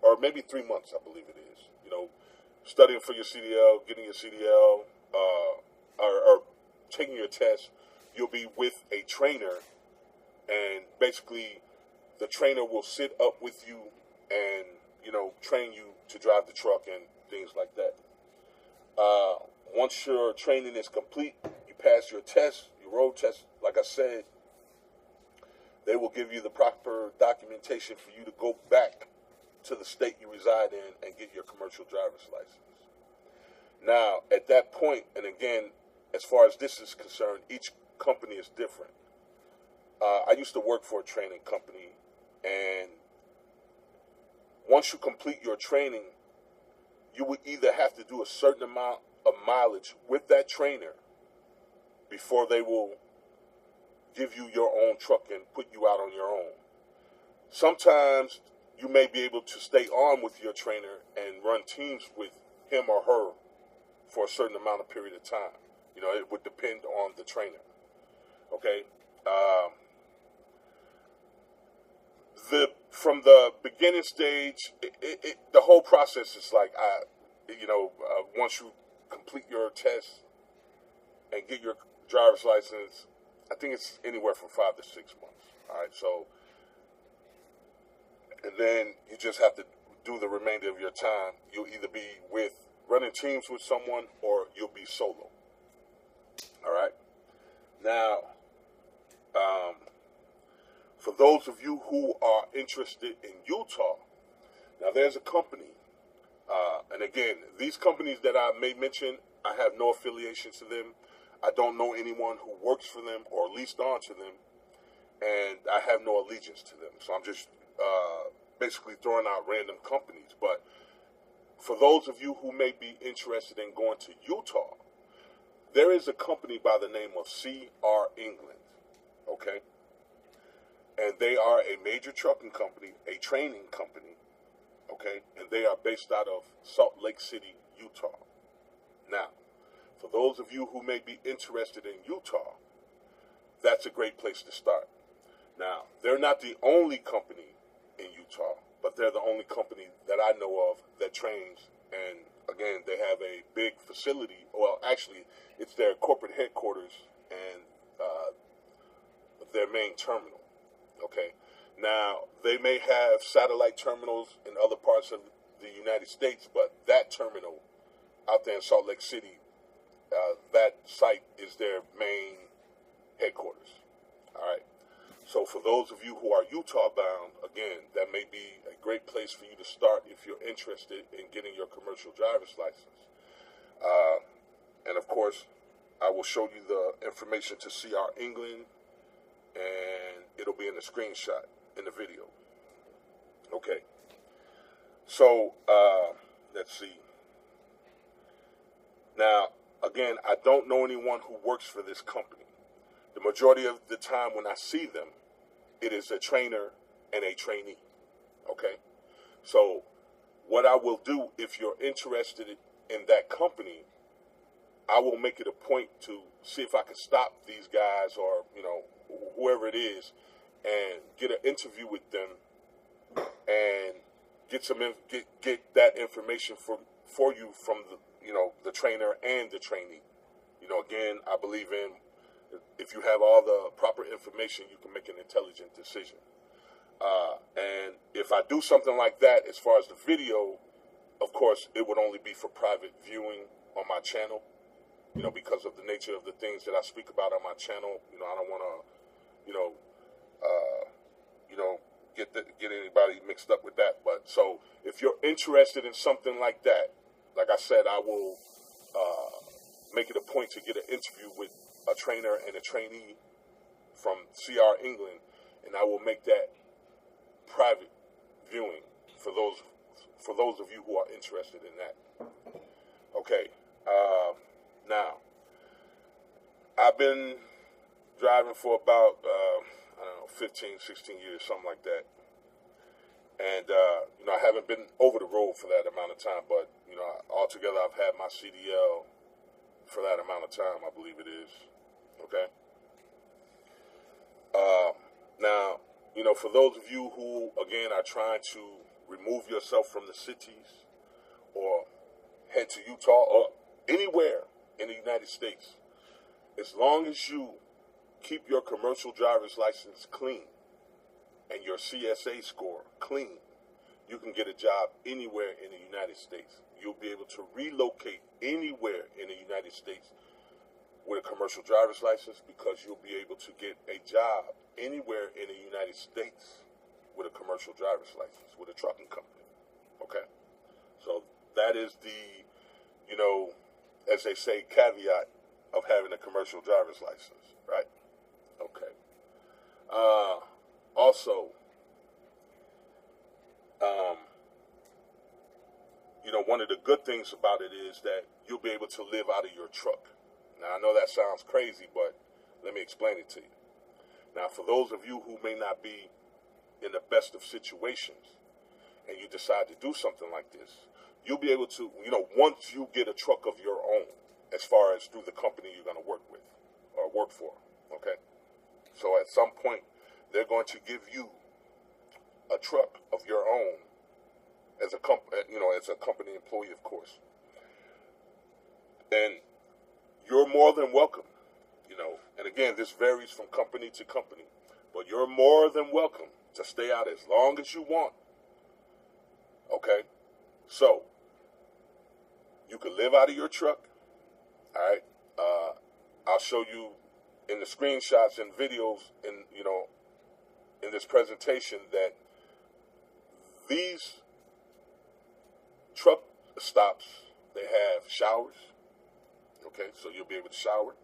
or maybe 3 months, I believe it is. You know, studying for your CDL, getting your CDL, or taking your test. You'll be with a trainer, and basically the trainer will sit up with you and, you know, train you to drive the truck and things like that. Once your training is complete, you pass your test, your road test, like I said, they will give you the proper documentation for you to go back to the state you reside in and get your commercial driver's license. Now, at that point, and again, as far as this is concerned, each company is different. I used to work for a training company, and once you complete your training, you would either have to do a certain amount of mileage with that trainer before they will give you your own truck and put you out on your own. Sometimes you may be able to stay on with your trainer and run teams with him or her for a certain amount of period of time. You know, it would depend on the trainer. Okay? From the beginning stage, the whole process is like, once you complete your test and get your driver's license, I think it's anywhere from 5 to 6 months. All right, so, and then you just have to do the remainder of your time. You'll either be running teams with someone, or you'll be solo. All right. Now, for those of you who are interested in Utah, now there's a company, and again, these companies that I may mention, I have no affiliation to them. I don't know anyone who works for them or leased on to them, and I have no allegiance to them. So I'm just basically throwing out random companies. But for those of you who may be interested in going to Utah, there is a company by the name of CR England, okay? And they are a major trucking company, a training company, okay? And they are based out of Salt Lake City, Utah. Now, for those of you who may be interested in Utah, that's a great place to start. Now, they're not the only company in Utah, but they're the only company that I know of that trains. And again, they have a big facility. Well, actually, it's their corporate headquarters and their main terminal. Okay. Now, they may have satellite terminals in other parts of the United States, but that terminal out there in Salt Lake City, that site is their main headquarters. All right. So for those of you who are Utah bound, again, that may be a great place for you to start if you're interested in getting your commercial driver's license. And of course, I will show you the information to CR England, and it'll be in the screenshot in the video. Okay. So, let's see. Now, again, I don't know anyone who works for this company. The majority of the time when I see them, it is a trainer and a trainee. Okay? So, what I will do, if you're interested in that company, I will make it a point to see if I can stop these guys or, whoever it is, and get an interview with them and get that information for you from the trainer and the trainee. Again, I believe in, if you have all the proper information, you can make an intelligent decision. And if I do something like that, as far as the video, of course, it would only be for private viewing on my channel, because of the nature of the things that I speak about on my channel. I don't want to, get anybody mixed up with that. But so if you're interested in something like that, like I said, I will make it a point to get an interview with a trainer and a trainee from CR England, and I will make that private viewing for for those of you who are interested in that. Okay, now, I've been driving for about, 15, 16 years, something like that. And, I haven't been over the road for that amount of time, but, altogether I've had my CDL for that amount of time, I believe it is. Okay? Now, for those of you who, again, are trying to remove yourself from the cities or head to Utah or anywhere in the United States, as long as you keep your commercial driver's license clean and your CSA score clean, you can get a job anywhere in the United States. You'll be able to relocate anywhere in the United States with a commercial driver's license, because you'll be able to get a job anywhere in the United States with a commercial driver's license, with a trucking company. Okay? So that is the, as they say, caveat of having a commercial driver's license, right? Okay. Also, one of the good things about it is that you'll be able to live out of your truck. Now, I know that sounds crazy, but let me explain it to you. Now, for those of you who may not be in the best of situations and you decide to do something like this, you'll be able to, once you get a truck of your own, as far as through the company you're going to work with or work for, okay? So at some point, they're going to give you a truck of your own as a company employee, of course. And you're more than welcome, and again, this varies from company to company, but you're more than welcome to stay out as long as you want, okay? So, you can live out of your truck, all right? I'll show you in the screenshots and videos in this presentation that these truck stops, they have showers, okay? So you'll be able to shower.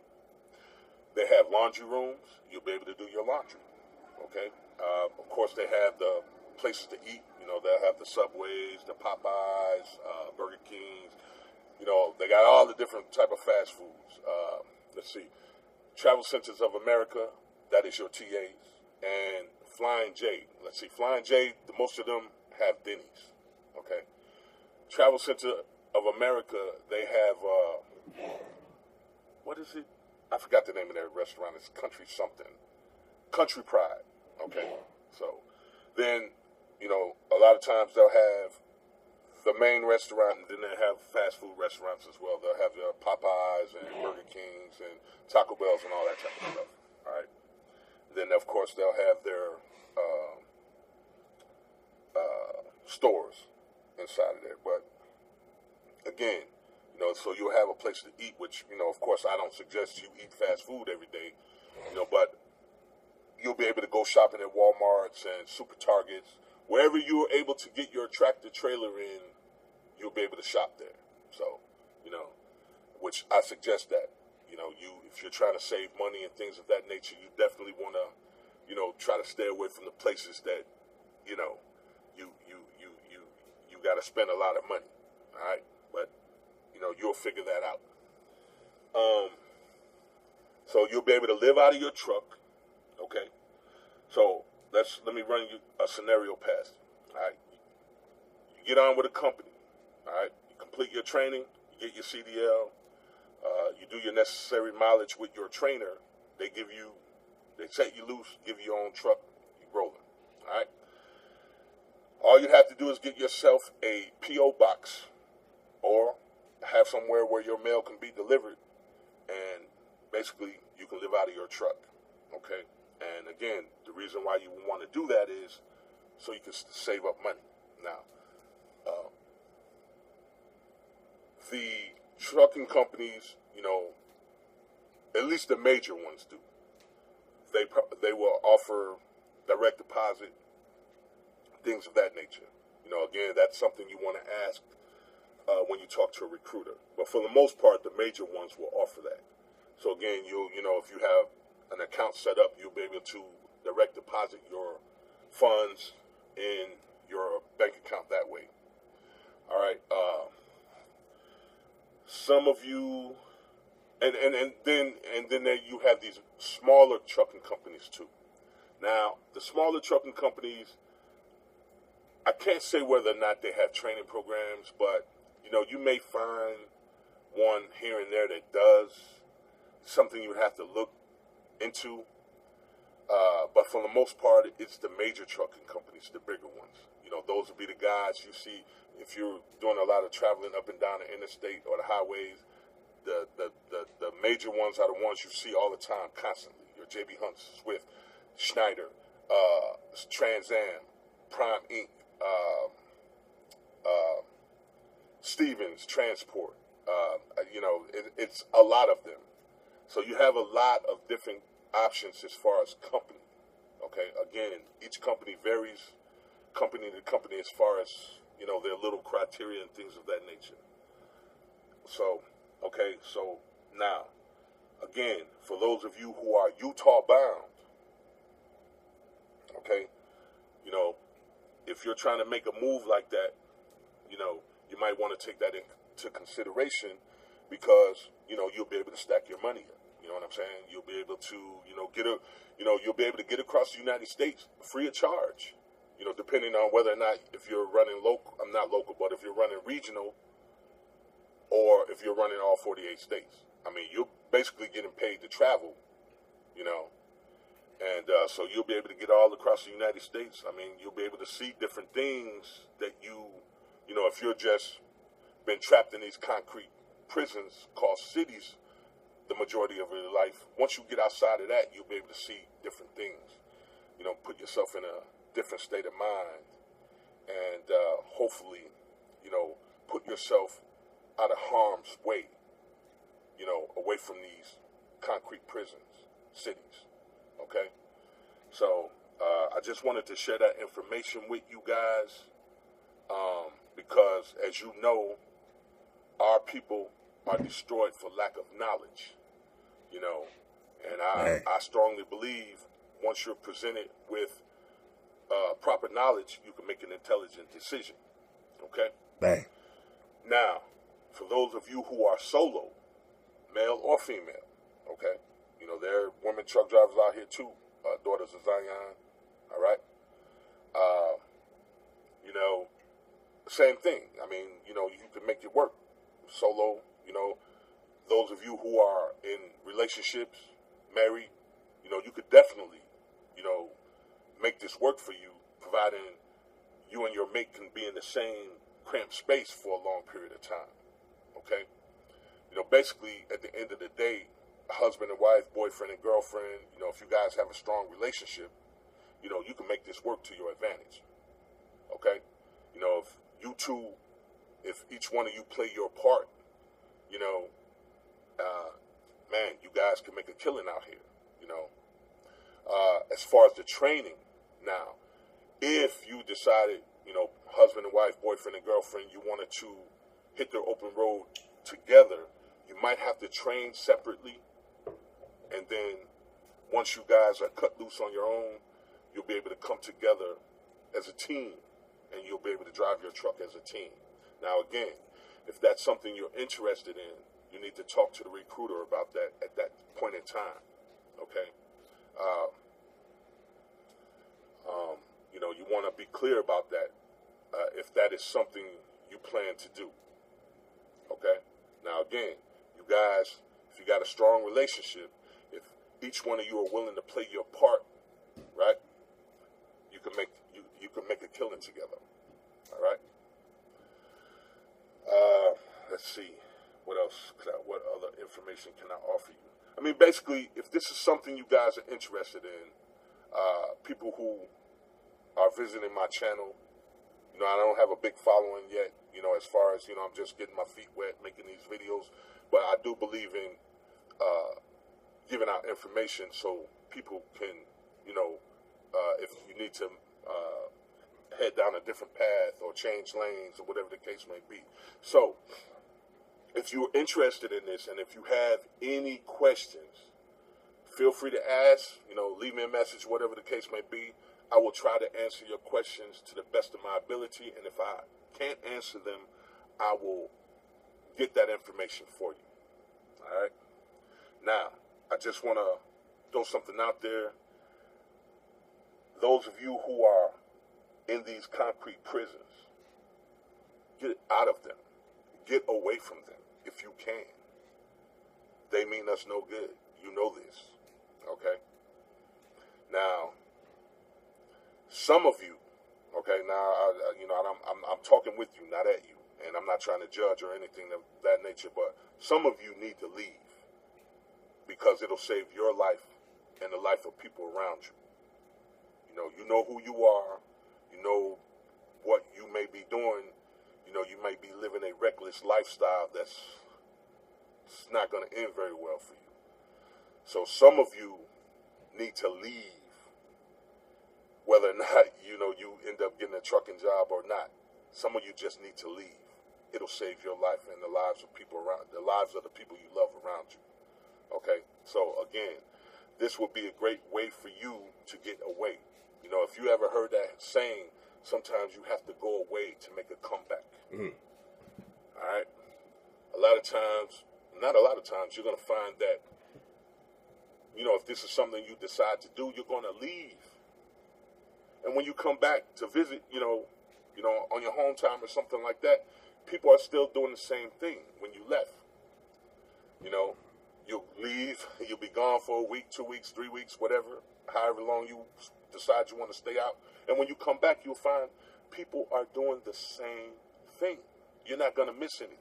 They have laundry rooms. You'll be able to do your laundry, okay? Of course, they have the places to eat. They'll have the Subways, the Popeyes, Burger Kings. They got all the different type of fast foods. Let's see. Travel Centers of America, that is your TAs. And Flying J. Let's see. Flying J, most of them have Denny's, okay? Travel Center of America, they have, what is it? I forgot the name of that restaurant. It's Country something. Country Pride, okay? So then, a lot of times they'll have the main restaurant, and then they have fast food restaurants as well. They'll have their Popeyes and Burger Kings and Taco Bells and all that type of stuff, all right? Then, of course, they'll have their stores inside of there. But, again, so you'll have a place to eat, which, of course, I don't suggest you eat fast food every day, but you'll be able to go shopping at Walmarts and Super Targets. Wherever you're able to get your tractor trailer in, you'll be able to shop there. So, which I suggest that, if you're trying to save money and things of that nature, you definitely want to, try to stay away from the places that, you got to spend a lot of money. All right. But, you'll figure that out. So you'll be able to live out of your truck. Okay. So let me run you a scenario past. All right. You get on with a company. All right. You complete your training. You get your CDL. You do your necessary mileage with your trainer. They set you loose, give you your own truck. You rolling. All right. All you have to do is get yourself a P.O. box or have somewhere where your mail can be delivered, and basically you can live out of your truck. Okay. And again, the reason why you want to do that is so you can save up money. Now, the trucking companies, at least the major ones do. They will offer direct deposit, things of that nature. Again, that's something you want to ask when you talk to a recruiter. But for the most part, the major ones will offer that. So again, if you have an account set up, you'll be able to direct deposit your funds in your bank account that way. All right. Some of you, and then there you have these smaller trucking companies too. Now, the smaller trucking companies, I can't say whether or not they have training programs, but you may find one here and there that does. Something you would have to look into. But for the most part, it's the major trucking companies, the bigger ones. Those would be the guys you see if you're doing a lot of traveling up and down the interstate or the highways. The major ones are the ones you see all the time, constantly. Your JB Hunt, Swift, Schneider, Trans Am, Prime Inc., Stevens Transport. It's a lot of them. So you have a lot of different options as far as company. Okay, again, each company varies company to company as far as their little criteria and things of that nature. So now, again, for those of you who are Utah bound, okay, if you're trying to make a move like that, you might want to take that into consideration, because you'll be able to stack your money up. You know what I'm saying? You'll be able to you'll be able to get across the United States free of charge. Depending on whether or not, if you're running local, but if you're running regional, or if you're running all 48 states. I mean, you're basically getting paid to travel, and so you'll be able to get all across the United States. I mean, you'll be able to see different things that if you're just been trapped in these concrete prisons called cities the majority of your life, once you get outside of that, you'll be able to see different things. Put yourself in a different state of mind, and hopefully, put yourself out of harm's way, away from these concrete prisons, cities. Okay? So, I just wanted to share that information with you guys, because, as you know, our people are destroyed for lack of knowledge, and I strongly believe once you're presented with proper knowledge, you can make an intelligent decision. Okay? Bang. Now, for those of you who are solo, male or female, okay, there are women truck drivers out here too, daughters of Zion, all right? Same thing. I mean, you can make it work. Solo, those of you who are in relationships, married, you could definitely, make this work for you, providing you and your mate can be in the same cramped space for a long period of time. Okay? Basically, at the end of the day, husband and wife, boyfriend and girlfriend, if you guys have a strong relationship, you can make this work to your advantage. Okay? If you two, if each one of you play your part, man, you guys can make a killing out here, as far as the training. Now, if you decided, husband and wife, boyfriend and girlfriend, you wanted to hit the open road together, you might have to train separately. And then once you guys are cut loose on your own, you'll be able to come together as a team, and you'll be able to drive your truck as a team. Now, again, if that's something you're interested in, you need to talk to the recruiter about that at that point in time. Okay? You want to be clear about that if that is something you plan to do. Okay? Now, again, you guys, if you got a strong relationship, if each one of you are willing to play your part, right, you can make a killing together. All right? Let's see. What else? What other information can I offer you? I mean, basically, if this is something you guys are interested in, people who are visiting my channel, I don't have a big following yet, as far as, I'm just getting my feet wet making these videos, but I do believe in giving out information so people can, if you need to head down a different path or change lanes or whatever the case may be. So, if you're interested in this, and if you have any questions, feel free to ask, leave me a message, whatever the case may be. I will try to answer your questions to the best of my ability, and if I can't answer them I will get that information for you. All right. Now, I just want to throw something out there. Those of you who are in these concrete prisons, get out of them. Get away from them if you can. They mean us no good. You know this. Okay? Now, some of you, okay, now, I'm talking with you, not at you. And I'm not trying to judge or anything of that nature, but some of you need to leave because it'll save your life and the life of people around you. You know who you are. You know what you may be doing. You may be living a reckless lifestyle that's not going to end very well for you. So some of you need to leave, whether or not, you end up getting a trucking job or not. Some of you just need to leave. It'll save your life and the lives of people around, the lives of the people you love around you. Okay? So again, this would be a great way for you to get away. If you ever heard that saying, sometimes you have to go away to make a comeback. All right? Not a lot of times, you're going to find that, if this is something you decide to do, you're going to leave. And when you come back to visit, on your home time or something like that, people are still doing the same thing when you left. You'll leave, you'll be gone for a week, 2 weeks, 3 weeks, whatever, however long you decide you want to stay out. And when you come back, you'll find people are doing the same thing. You're not going to miss anything.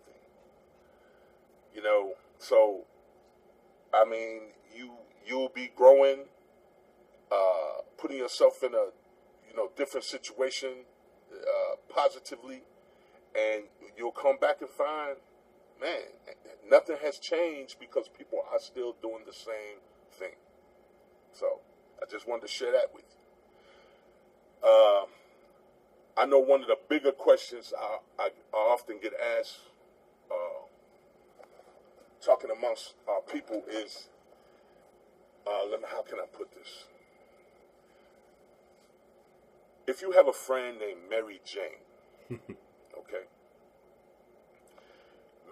So, I mean, you'll be growing, putting yourself in a, different situation, positively, and you'll come back and find, man, nothing has changed because people are still doing the same thing. So, I just wanted to share that with you. I know one of the bigger questions I often get asked, talking amongst our people is, how can I put this? If you have a friend named Mary Jane, okay?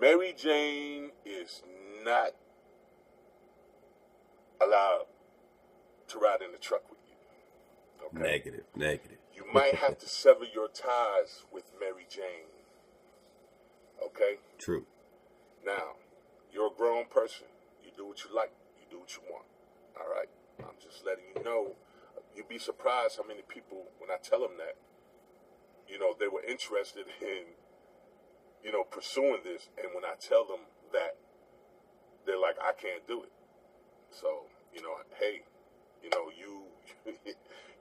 Mary Jane is not allowed to ride in the truck with you. Okay? Negative. You might have to sever your ties with Mary Jane. Okay? True. Now, you're a grown person. You do what you like. You do what you want. All right? I'm just letting you know. You'd be surprised how many people, when I tell them that, they were interested in, pursuing this. And when I tell them that, they're like, I can't do it. So, hey,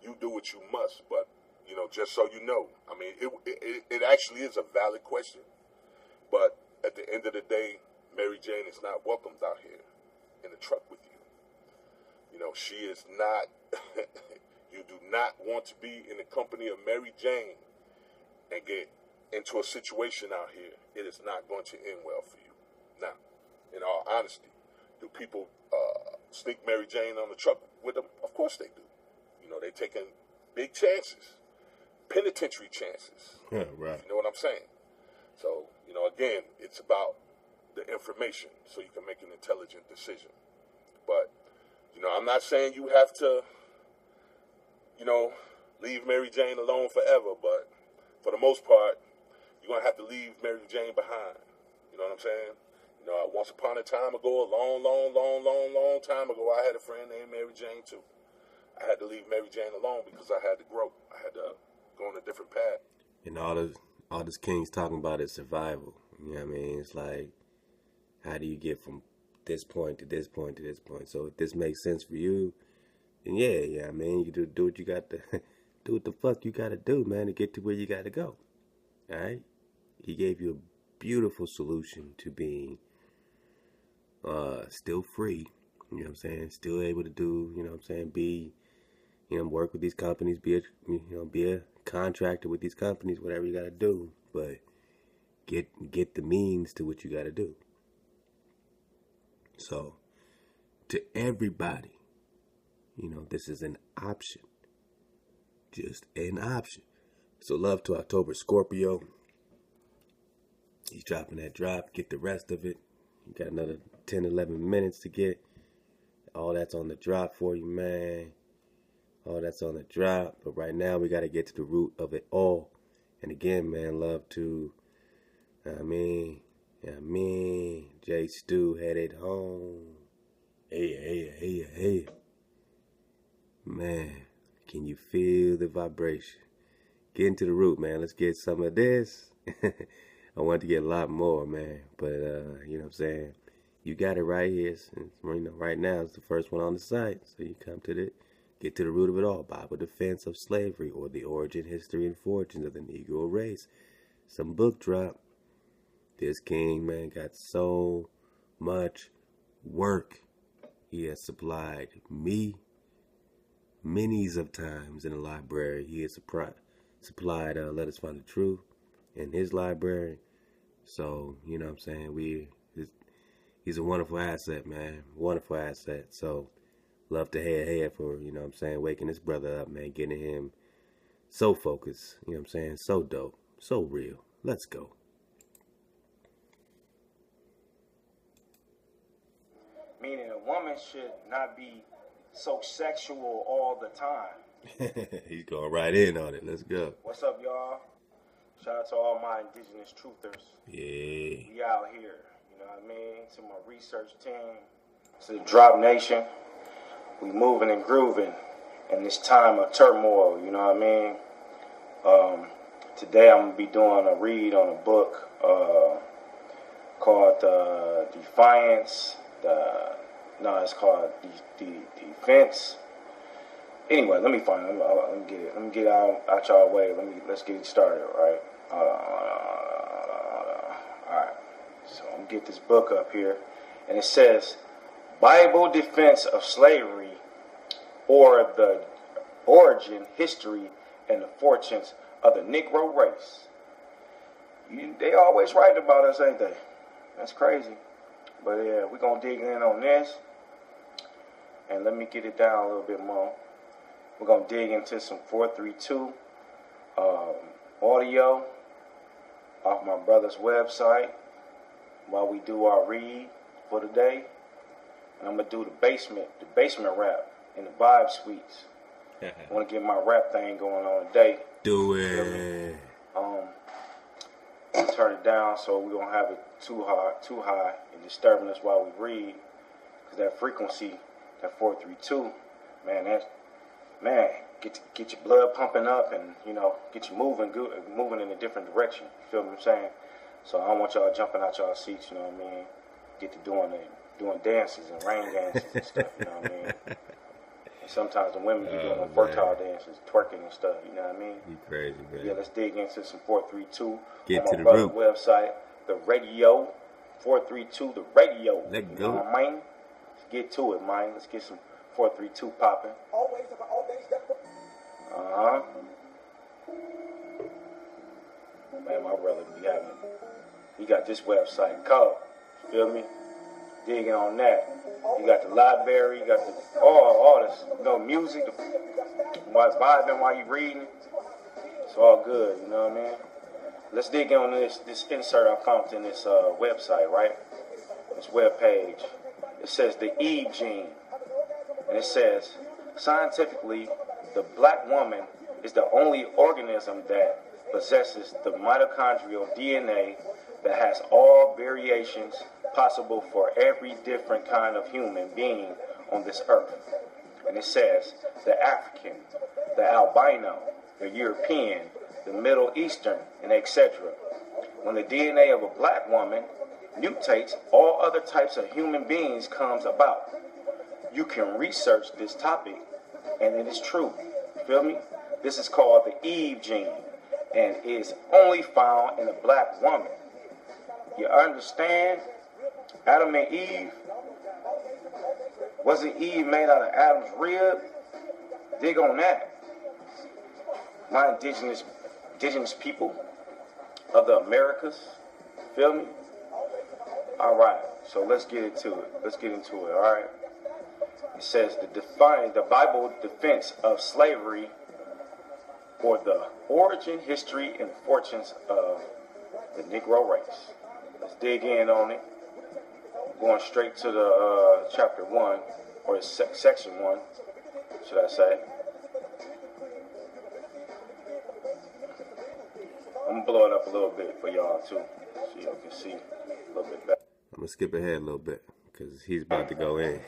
you do what you must. But, just so you know, I mean, it actually is a valid question. But at the end of the day, Mary Jane is not welcomed out here in the truck with you. She is not, you do not want to be in the company of Mary Jane and get into a situation out here. It is not going to end well for you. Now, in all honesty, do people sneak Mary Jane on the truck with them? Of course they do. They're taking big chances, penitentiary chances. Yeah, right. You know what I'm saying? So, again, it's about the information so you can make an intelligent decision. But, I'm not saying you have to, leave Mary Jane alone forever, but for the most part, you're going to have to leave Mary Jane behind. You know what I'm saying? Once upon a time ago, a long time ago, I had a friend named Mary Jane too. I had to leave Mary Jane alone because I had to grow. I had to go on a different path. And all this King's talking about is survival. You know what I mean? It's like, how do you get from this point to this point to this point? So if this makes sense for you, then yeah, I mean, you do what you got to do what the fuck you got to do, man, to get to where you got to go. All right? He gave you a beautiful solution to being still free, you know what I'm saying? Still able to do, you know what I'm saying? Be, work with these companies, be a contractor with these companies, whatever you got to do, but get the means to what you got to do. So, to everybody, this is an option. Just an option. So love to October, Skorpio. He's dropping that drop. Get the rest of it. You got another 10, 11 minutes to get. All that's on the drop for you, man. All that's on the drop. But right now, we got to get to the root of it all. And again, man, love to, J. Stu headed home. Hey. Man, can you feel the vibration? Get into the root, man. Let's get some of this. I want to get a lot more, man. But, you know what I'm saying? You got it right here. Right now, it's the first one on the site. So you get to the root of it all. Bible Defense of Slavery, or the Origin, History, and Fortunes of the Negro Race. Some book drop. This king, man, got so much work. He has supplied me many's of times in the library. He has supplied Let Us Find the Truth in his library. So, you know what I'm saying? He's a wonderful asset, man. Wonderful asset. So, love to head for, you know what I'm saying, waking this brother up, man, getting him so focused, you know what I'm saying, so dope, so real. Let's go. Meaning a woman should not be so sexual all the time. He's going right in on it. Let's go. What's up, y'all? Shout out to all my indigenous truthers. Yeah. We out here, you know what I mean? To my research team. To the Drop Nation. We moving and grooving in this time of turmoil, you know what I mean? Today I'm going to be doing a read on a book called Defiance. It's called Defense. Anyway, let me find it. Let me get out y'all way. Let's get it started, right? Alright. So I'm gonna get this book up here. And it says Bible Defense of Slavery, or the Origin, History, and the Fortunes of the Negro Race. They always write about us, ain't they? That's crazy. But yeah, we're going to dig in on this. And let me get it down a little bit more. We're going to dig into some 432 audio off my brother's website while we do our read for the day. And I'm going to do the basement rap in the Vibe Suites. I want to get my rap thing going on today. Do it. Turn it down so we don't have it too high and disturbing us while we read, because that frequency, that 432, get your blood pumping up, and get you moving in a different direction. You feel what I'm saying? So I don't want y'all jumping out y'all seats. You know what I mean? Get to doing dances and rain dances and stuff. You know what I mean? And sometimes the women be doing them fertile dances, twerking and stuff, you know what I mean? You crazy, man. Yeah, let's dig into some 432. Get on to my the root. Website, the radio, 432, the radio. Let's You go. know what I mean? Let's get to it, man. Let's get some 432 popping. Man, my brother he got this website called, feel me? Digging on that. You got the library, you got all this, music, while vibing while you reading. It's all good, you know what I mean? Let's dig in on this insert I found in this website, right? This web page. It says the Eve gene. And it says, scientifically, the black woman is the only organism that possesses the mitochondrial DNA that has all variations possible for every different kind of human being on this earth. And it says the African, the albino, the European, the Middle Eastern, and etc. When the DNA of a black woman mutates, all other types of human beings comes about. You can research this topic, and it is true. You feel me? This is called the Eve gene, and is only found in a black woman. You understand? Adam and Eve, wasn't Eve made out of Adam's rib? Dig on that. My indigenous people of the Americas, feel me? All right, so let's get into it. All right. It says the Bible Defense of Slavery, or the Origin, History, and Fortunes of the Negro Race. dig in on it. Going straight to the chapter 1, or section 1, should I say. I'm going to blow it up a little bit for y'all too, so y'all can see a little bit better. I'm going to skip ahead a little bit, because he's about to go in.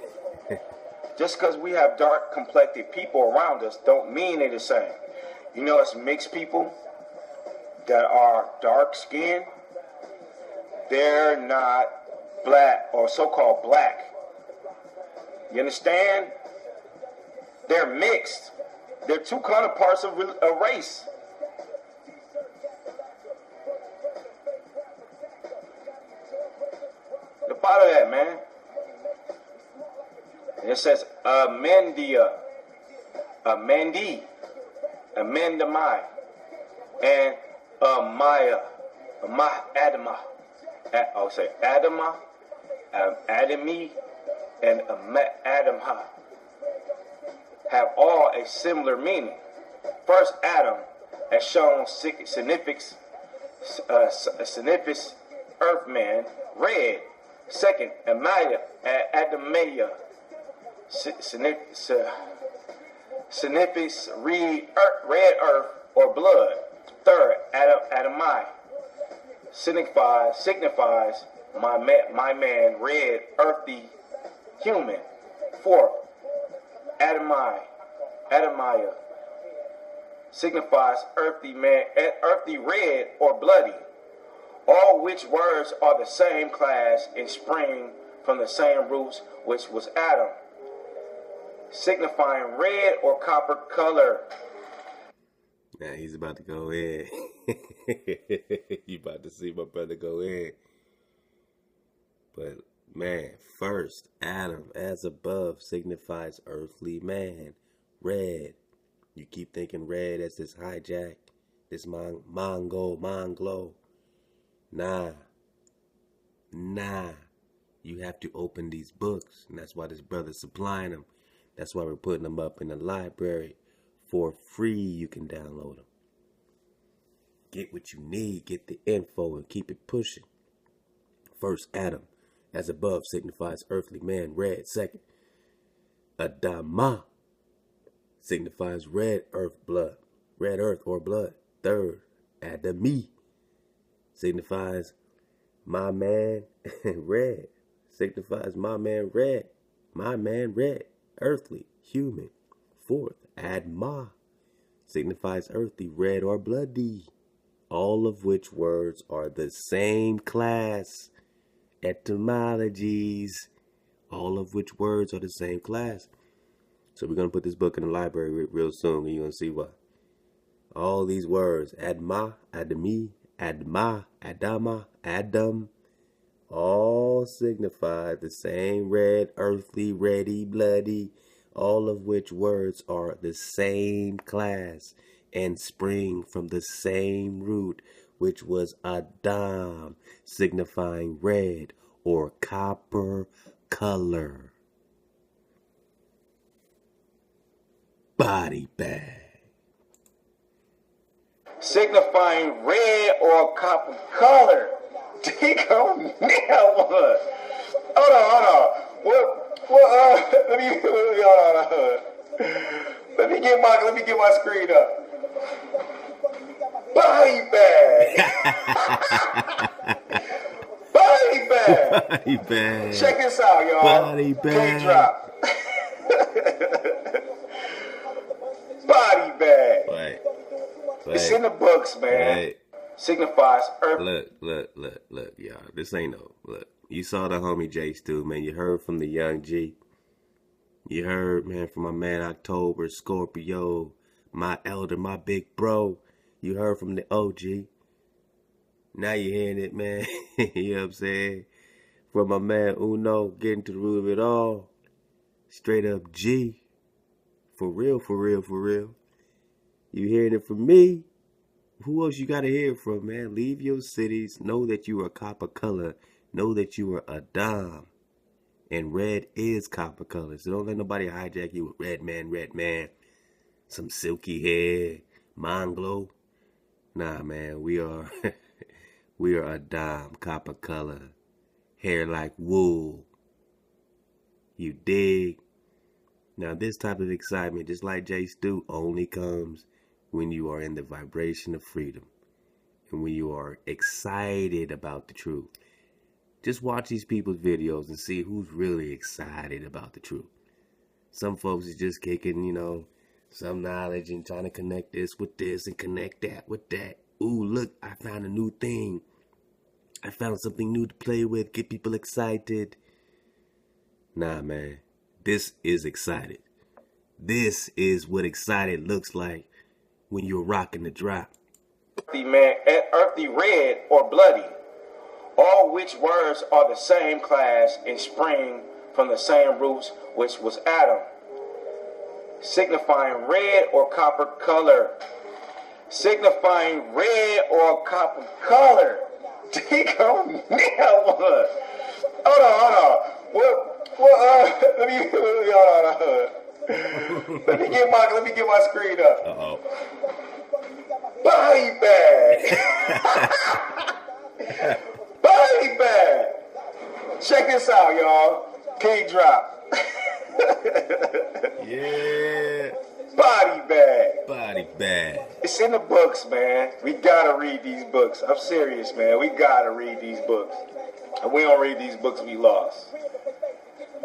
Just because we have dark complected people around us don't mean they're the same. You know, it's mixed people that are dark skinned. They're not black or so-called black. You understand? They're mixed. They're two counterparts of a race. The part of that, man. And it says Amendia, Amendi, Amendamai, and Maya, Adama. I'll say Adama, Adami, and Adamha have all a similar meaning. First, Adam, as shown, signifies earthman, red. Second, Amaya, Adamaya, signifies red earth or blood. Third, Adamai, signifies my man, red, earthy, human. Fourth, Adamaya, signifies earthy man, earthy, red, or bloody. All which words are the same class and spring from the same roots, which was Adam, signifying red or copper color. Now he's about to go in. You about to see my brother go in. But man, first, Adam, as above, signifies earthly man, red. You keep thinking red as this hijack, this Mongolo. Nah. You have to open these books, and that's why this brother's supplying them. That's why we're putting them up in the library for free. You can download them. Get what you need, get the info, and keep it pushing. First, Adam, as above, signifies earthly man, red. Second, Adama signifies red earth or blood. Third, Adami signifies my man red. Signifies my man red. My man red, earthly, human. Fourth, Adma signifies earthy, red, or bloody. All of which words are the same class. Etymologies. All of which words are the same class. So we're going to put this book in the library real soon, and you're going to see why. All these words, Adma, Adami, Adma, Adama, Adam, all signify the same red, earthly, reddy, bloody, all of which words are the same class and spring from the same root, which was Adam, signifying red or copper color. Body bag. Signifying red or copper color. Take on now one. Hold on. Let me get my screen up. Body bag. Body bag. Body bag. Check this out, y'all. Body bag. Kingdrop. Body bag. Right. It's in the books, man. Right. Signifies earth. Look, y'all. This ain't no look. You saw the homie J Stu, man. You heard from the young G. You heard, man, from my man Oktoba, Skorpio, my elder, my big bro. You heard from the OG. Now you hearing it, man. You know what I'm saying? From my man Uno, getting to the root of it all. Straight up G. For real. You hearing it from me? Who else you gotta hear it from, man? Leave your cities. Know that you are copper color. Know that you are a dime. And red is copper color. So don't let nobody hijack you with red man. Some silky hair. Mind glow. Nah, man. We are We are a dime, copper color, hair like wool. You dig? Now this type of excitement, just like J. Stu, only comes when you are in the vibration of freedom and when you are excited about the truth. Just watch these people's videos and see who's really excited about the truth. Some folks is just kicking, some knowledge and trying to connect this with this and connect that with that. Ooh, look, I found a new thing. I found something new to play with, get people excited. Nah, man, this is excited. This is what excited looks like when you're rocking the drop. Earthy red or bloody, all which words are the same class and spring from the same roots, which was Adam, signifying red or copper color. Signifying red or copper color. Hold on. Let me get my screen up. Uh-oh. Body bag. Body bag. Check this out, y'all. Kingdrop. Yeah. Body bag. Body bag. It's in the books, man. We gotta read these books. I'm serious, man. We gotta read these books. And we don't read these books, we lost.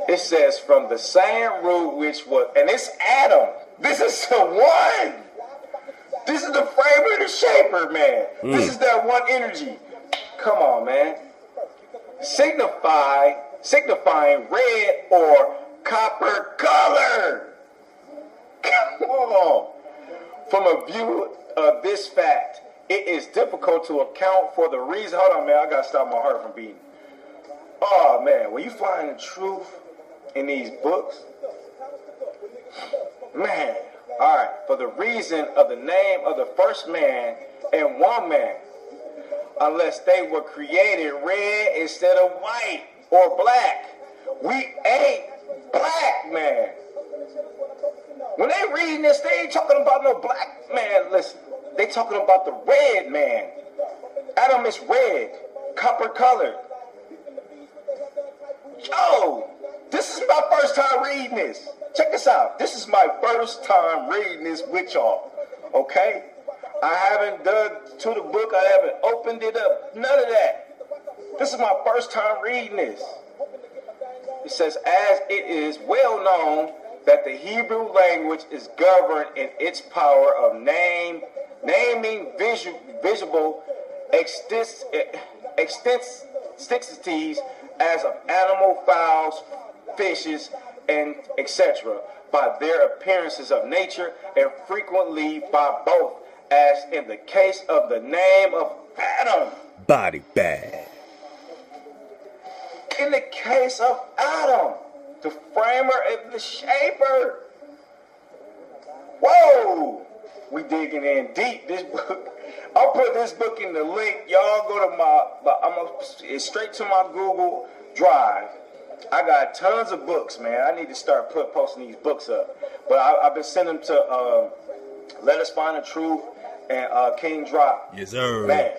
It says from the same root which was, and it's Adam. This is the one. This is the framer and the shaper, man. This is that one energy. Come on, man. Signifying red or copper color. Come on. From a view of this fact, it is difficult to account for the reason. Hold on, man. I gotta stop my heart from beating. Oh, man. When you find the truth in these books, man. All right. For the reason of the name of the first man and woman, unless they were created red instead of white or black. We ain't black, man. When they reading this, they ain't talking about no black man. Listen, they talking about the red man. Adam is red, copper colored. Yo, this is my first time reading this. Check this out. This is my first time reading this with y'all. Okay? I haven't dug to the book. I haven't opened it up. None of that. This is my first time reading this. It says, as it is well known that the Hebrew language is governed in its power of naming visible extensities as of animal, fowls, fishes, and etc. by their appearances of nature, and frequently by both, as in the case of the name of Adam. Body bag. In the case of Adam, the framer and the shaper. Whoa! We digging in deep. This book, I'll put this book in the link. Y'all go to it's straight to my Google Drive. I got tons of books, man. I need to start posting these books up. But I've been sending them to Let Us Find the Truth and Kingdrop. Yes, sir. Man,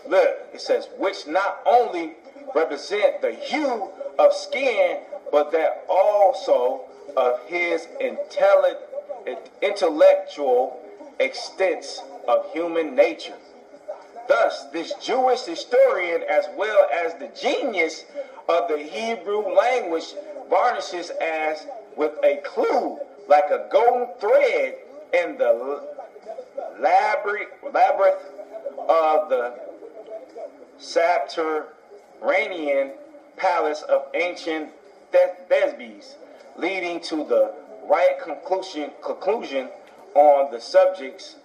look, it says, which not only represent the hue of skin, but that also of his intellectual extents of human nature. Thus, this Jewish historian, as well as the genius of the Hebrew language, varnishes as with a clue, like a golden thread in the labyrinth of the subterranean palace of ancient Thebes, leading to the right conclusion on the subjects,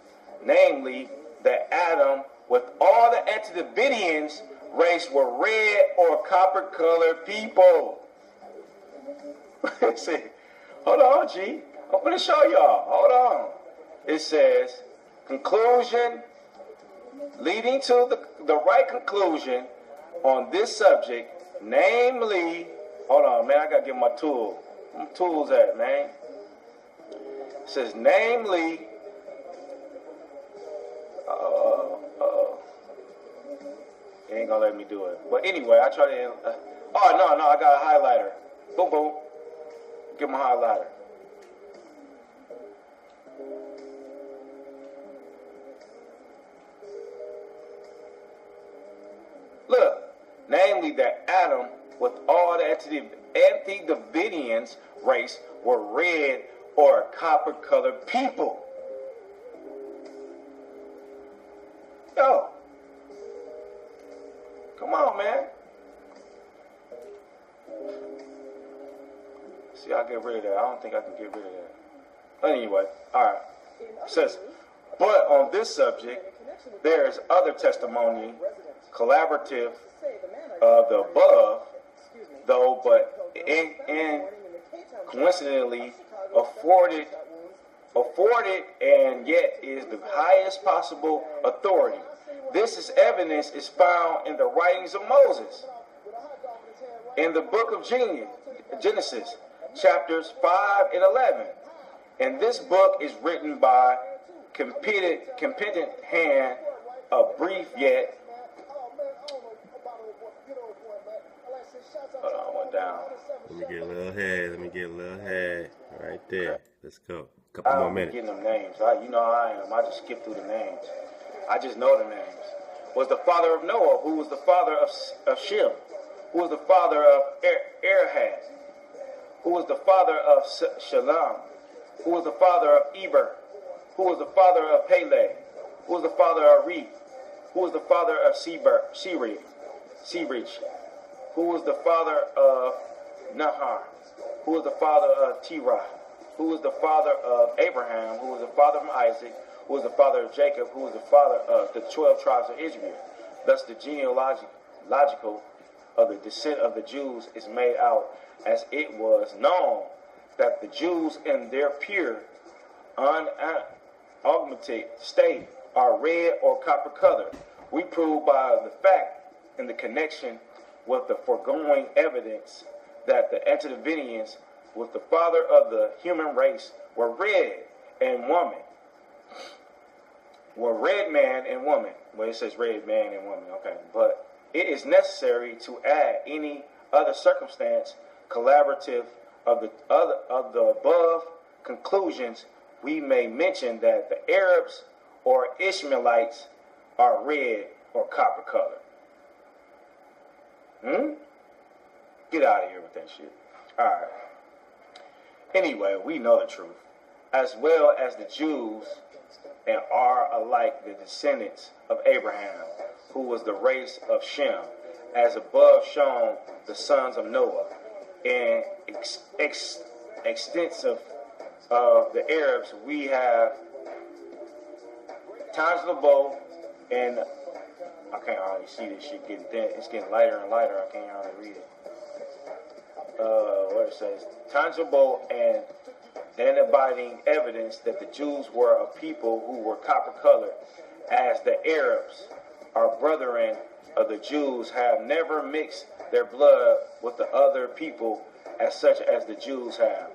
namely that Adam, with all the antediluvians race, were red or copper colored people. See, hold on, G. I'm going to show y'all. Hold on. It says, conclusion, leading to the right conclusion on this subject, namely, hold on, man, I got to get my tool. Where my tools at, man? It says, namely, It ain't gonna let me do it. But anyway, I try to. Oh no, I got a highlighter. Boom, boom. Get my highlighter. Look, namely that Adam, with all the antediluvians race, were red or copper-colored people. Yo, come on, man. See, I'll get rid of that. I don't think I can get rid of that. But anyway, all right. It says, but on this subject, there is other testimony, collaborative of the above, though, but in coincidentally afforded and yet is the highest possible authority. This is evidence is found in the writings of Moses. In the book of Genesis, chapters 5 and 11. And this book is written by competent hand, a brief yet. Hold on, went down. Let me get a little head. Right there. Let's go. Couple more minutes. Getting them names. You know how I am. I just skip through the names. I just know the names. Was the father of Noah, who was the father of Shem, who was the father of Arahaz, who was the father of Shalom, who was the father of Eber, who was the father of Peleg, who was the father of Re, who was the father of Serich, who was the father of Nahar, who was the father of Terah, who was the father of Abraham, who was the father of Isaac, who was the father of Jacob, who was the father of the 12 tribes of Israel. Thus the genealogical of the descent of the Jews is made out, as it was known that the Jews in their pure, unaugmented state are red or copper colored. We prove by the fact in the connection with the foregoing evidence that the antediluvians with the father of the human race were red and woman. Were red man and woman. Well, it says red man and woman. Okay, but it is necessary to add any other circumstance collaborative of the above conclusions. We may mention that the Arabs or Ishmaelites are red or copper colored. Get out of here with that shit. All right. Anyway, we know the truth, as well as the Jews, and are alike the descendants of Abraham, who was the race of Shem, as above shown the sons of Noah, and extensive of the Arabs. We have tangible, and I can't hardly see this shit getting thin. It's getting lighter and lighter. I can't hardly read it. What it says, tangible and abiding evidence that the Jews were a people who were copper colored, as the Arabs, our brethren of the Jews, have never mixed their blood with the other people as such as the Jews have.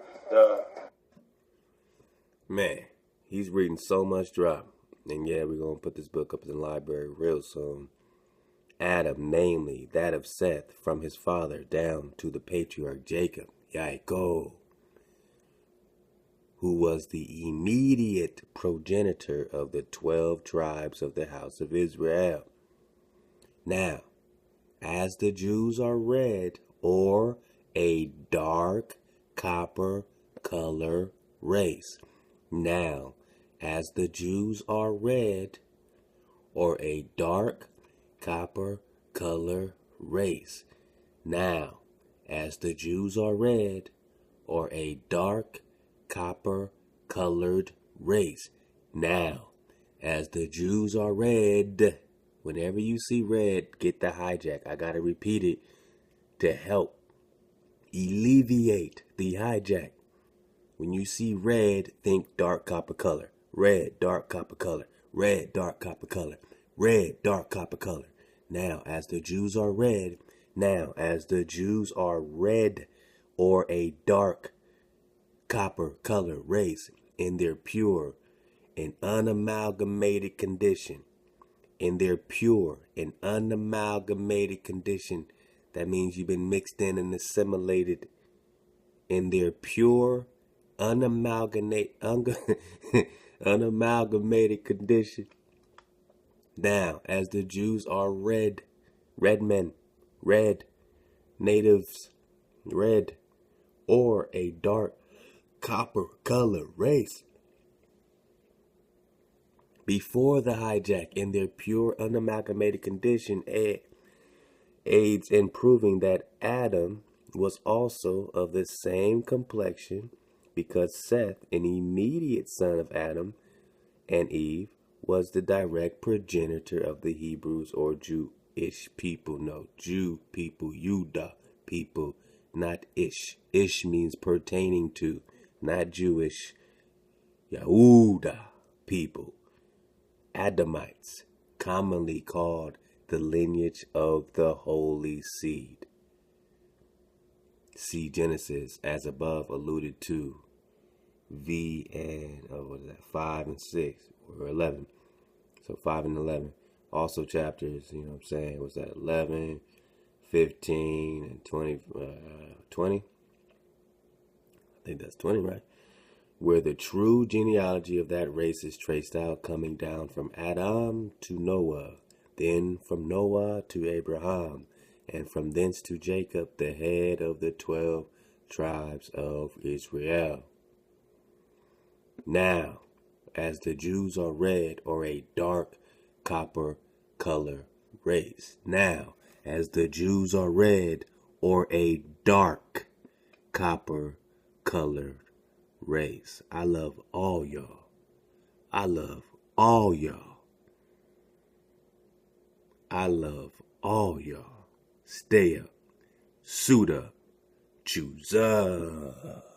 Man, he's reading so much drop. And yeah, we're going to put this book up in the library real soon. Adam, namely that of Seth, from his father down to the patriarch Jacob, Yaakov, who was the immediate progenitor of the 12 tribes of the house of Israel. Now, as the Jews are red or a dark copper color race. Now, as the Jews are red or a dark copper color race. Now, as the Jews are red or a dark copper colored race. Now, as the Jews are red. Whenever you see red, get the hijack. I gotta repeat it to help alleviate the hijack. When you see red, think dark copper color. Red, dark copper color. Red, dark copper color. Red, dark copper color. Now, as the Jews are red. Now, as the Jews are red or a dark copper color race in their pure and unamalgamated condition, in their pure and unamalgamated condition. That means you've been mixed in and assimilated in their pure, unamalgamated condition. Now, as the Jews are red men, red, natives, red, or a dark copper color race. Before the hijack, in their pure, unamalgamated condition, aids in proving that Adam was also of the same complexion, because Seth, an immediate son of Adam and Eve, was the direct progenitor of the Hebrews or Jewish people. No, Jew people, Yudah people, not Ish. Ish means pertaining to, not Jewish. Yahudah people, Adamites, commonly called the lineage of the Holy Seed. See Genesis as above alluded to. V and 5 and 6 or 11. So 5 and 11. Also chapters, you know what I'm saying, was that 11, 15, and 20? 20? I think that's 20, right? Where the true genealogy of that race is traced out, coming down from Adam to Noah, then from Noah to Abraham, and from thence to Jacob, the head of the 12 tribes of Israel. Now, as the Jews are red or a dark copper color race. Now, as the Jews are red or a dark copper colored race. I love all y'all. I love all y'all. I love all y'all. Stay up. Suit up. Choose up.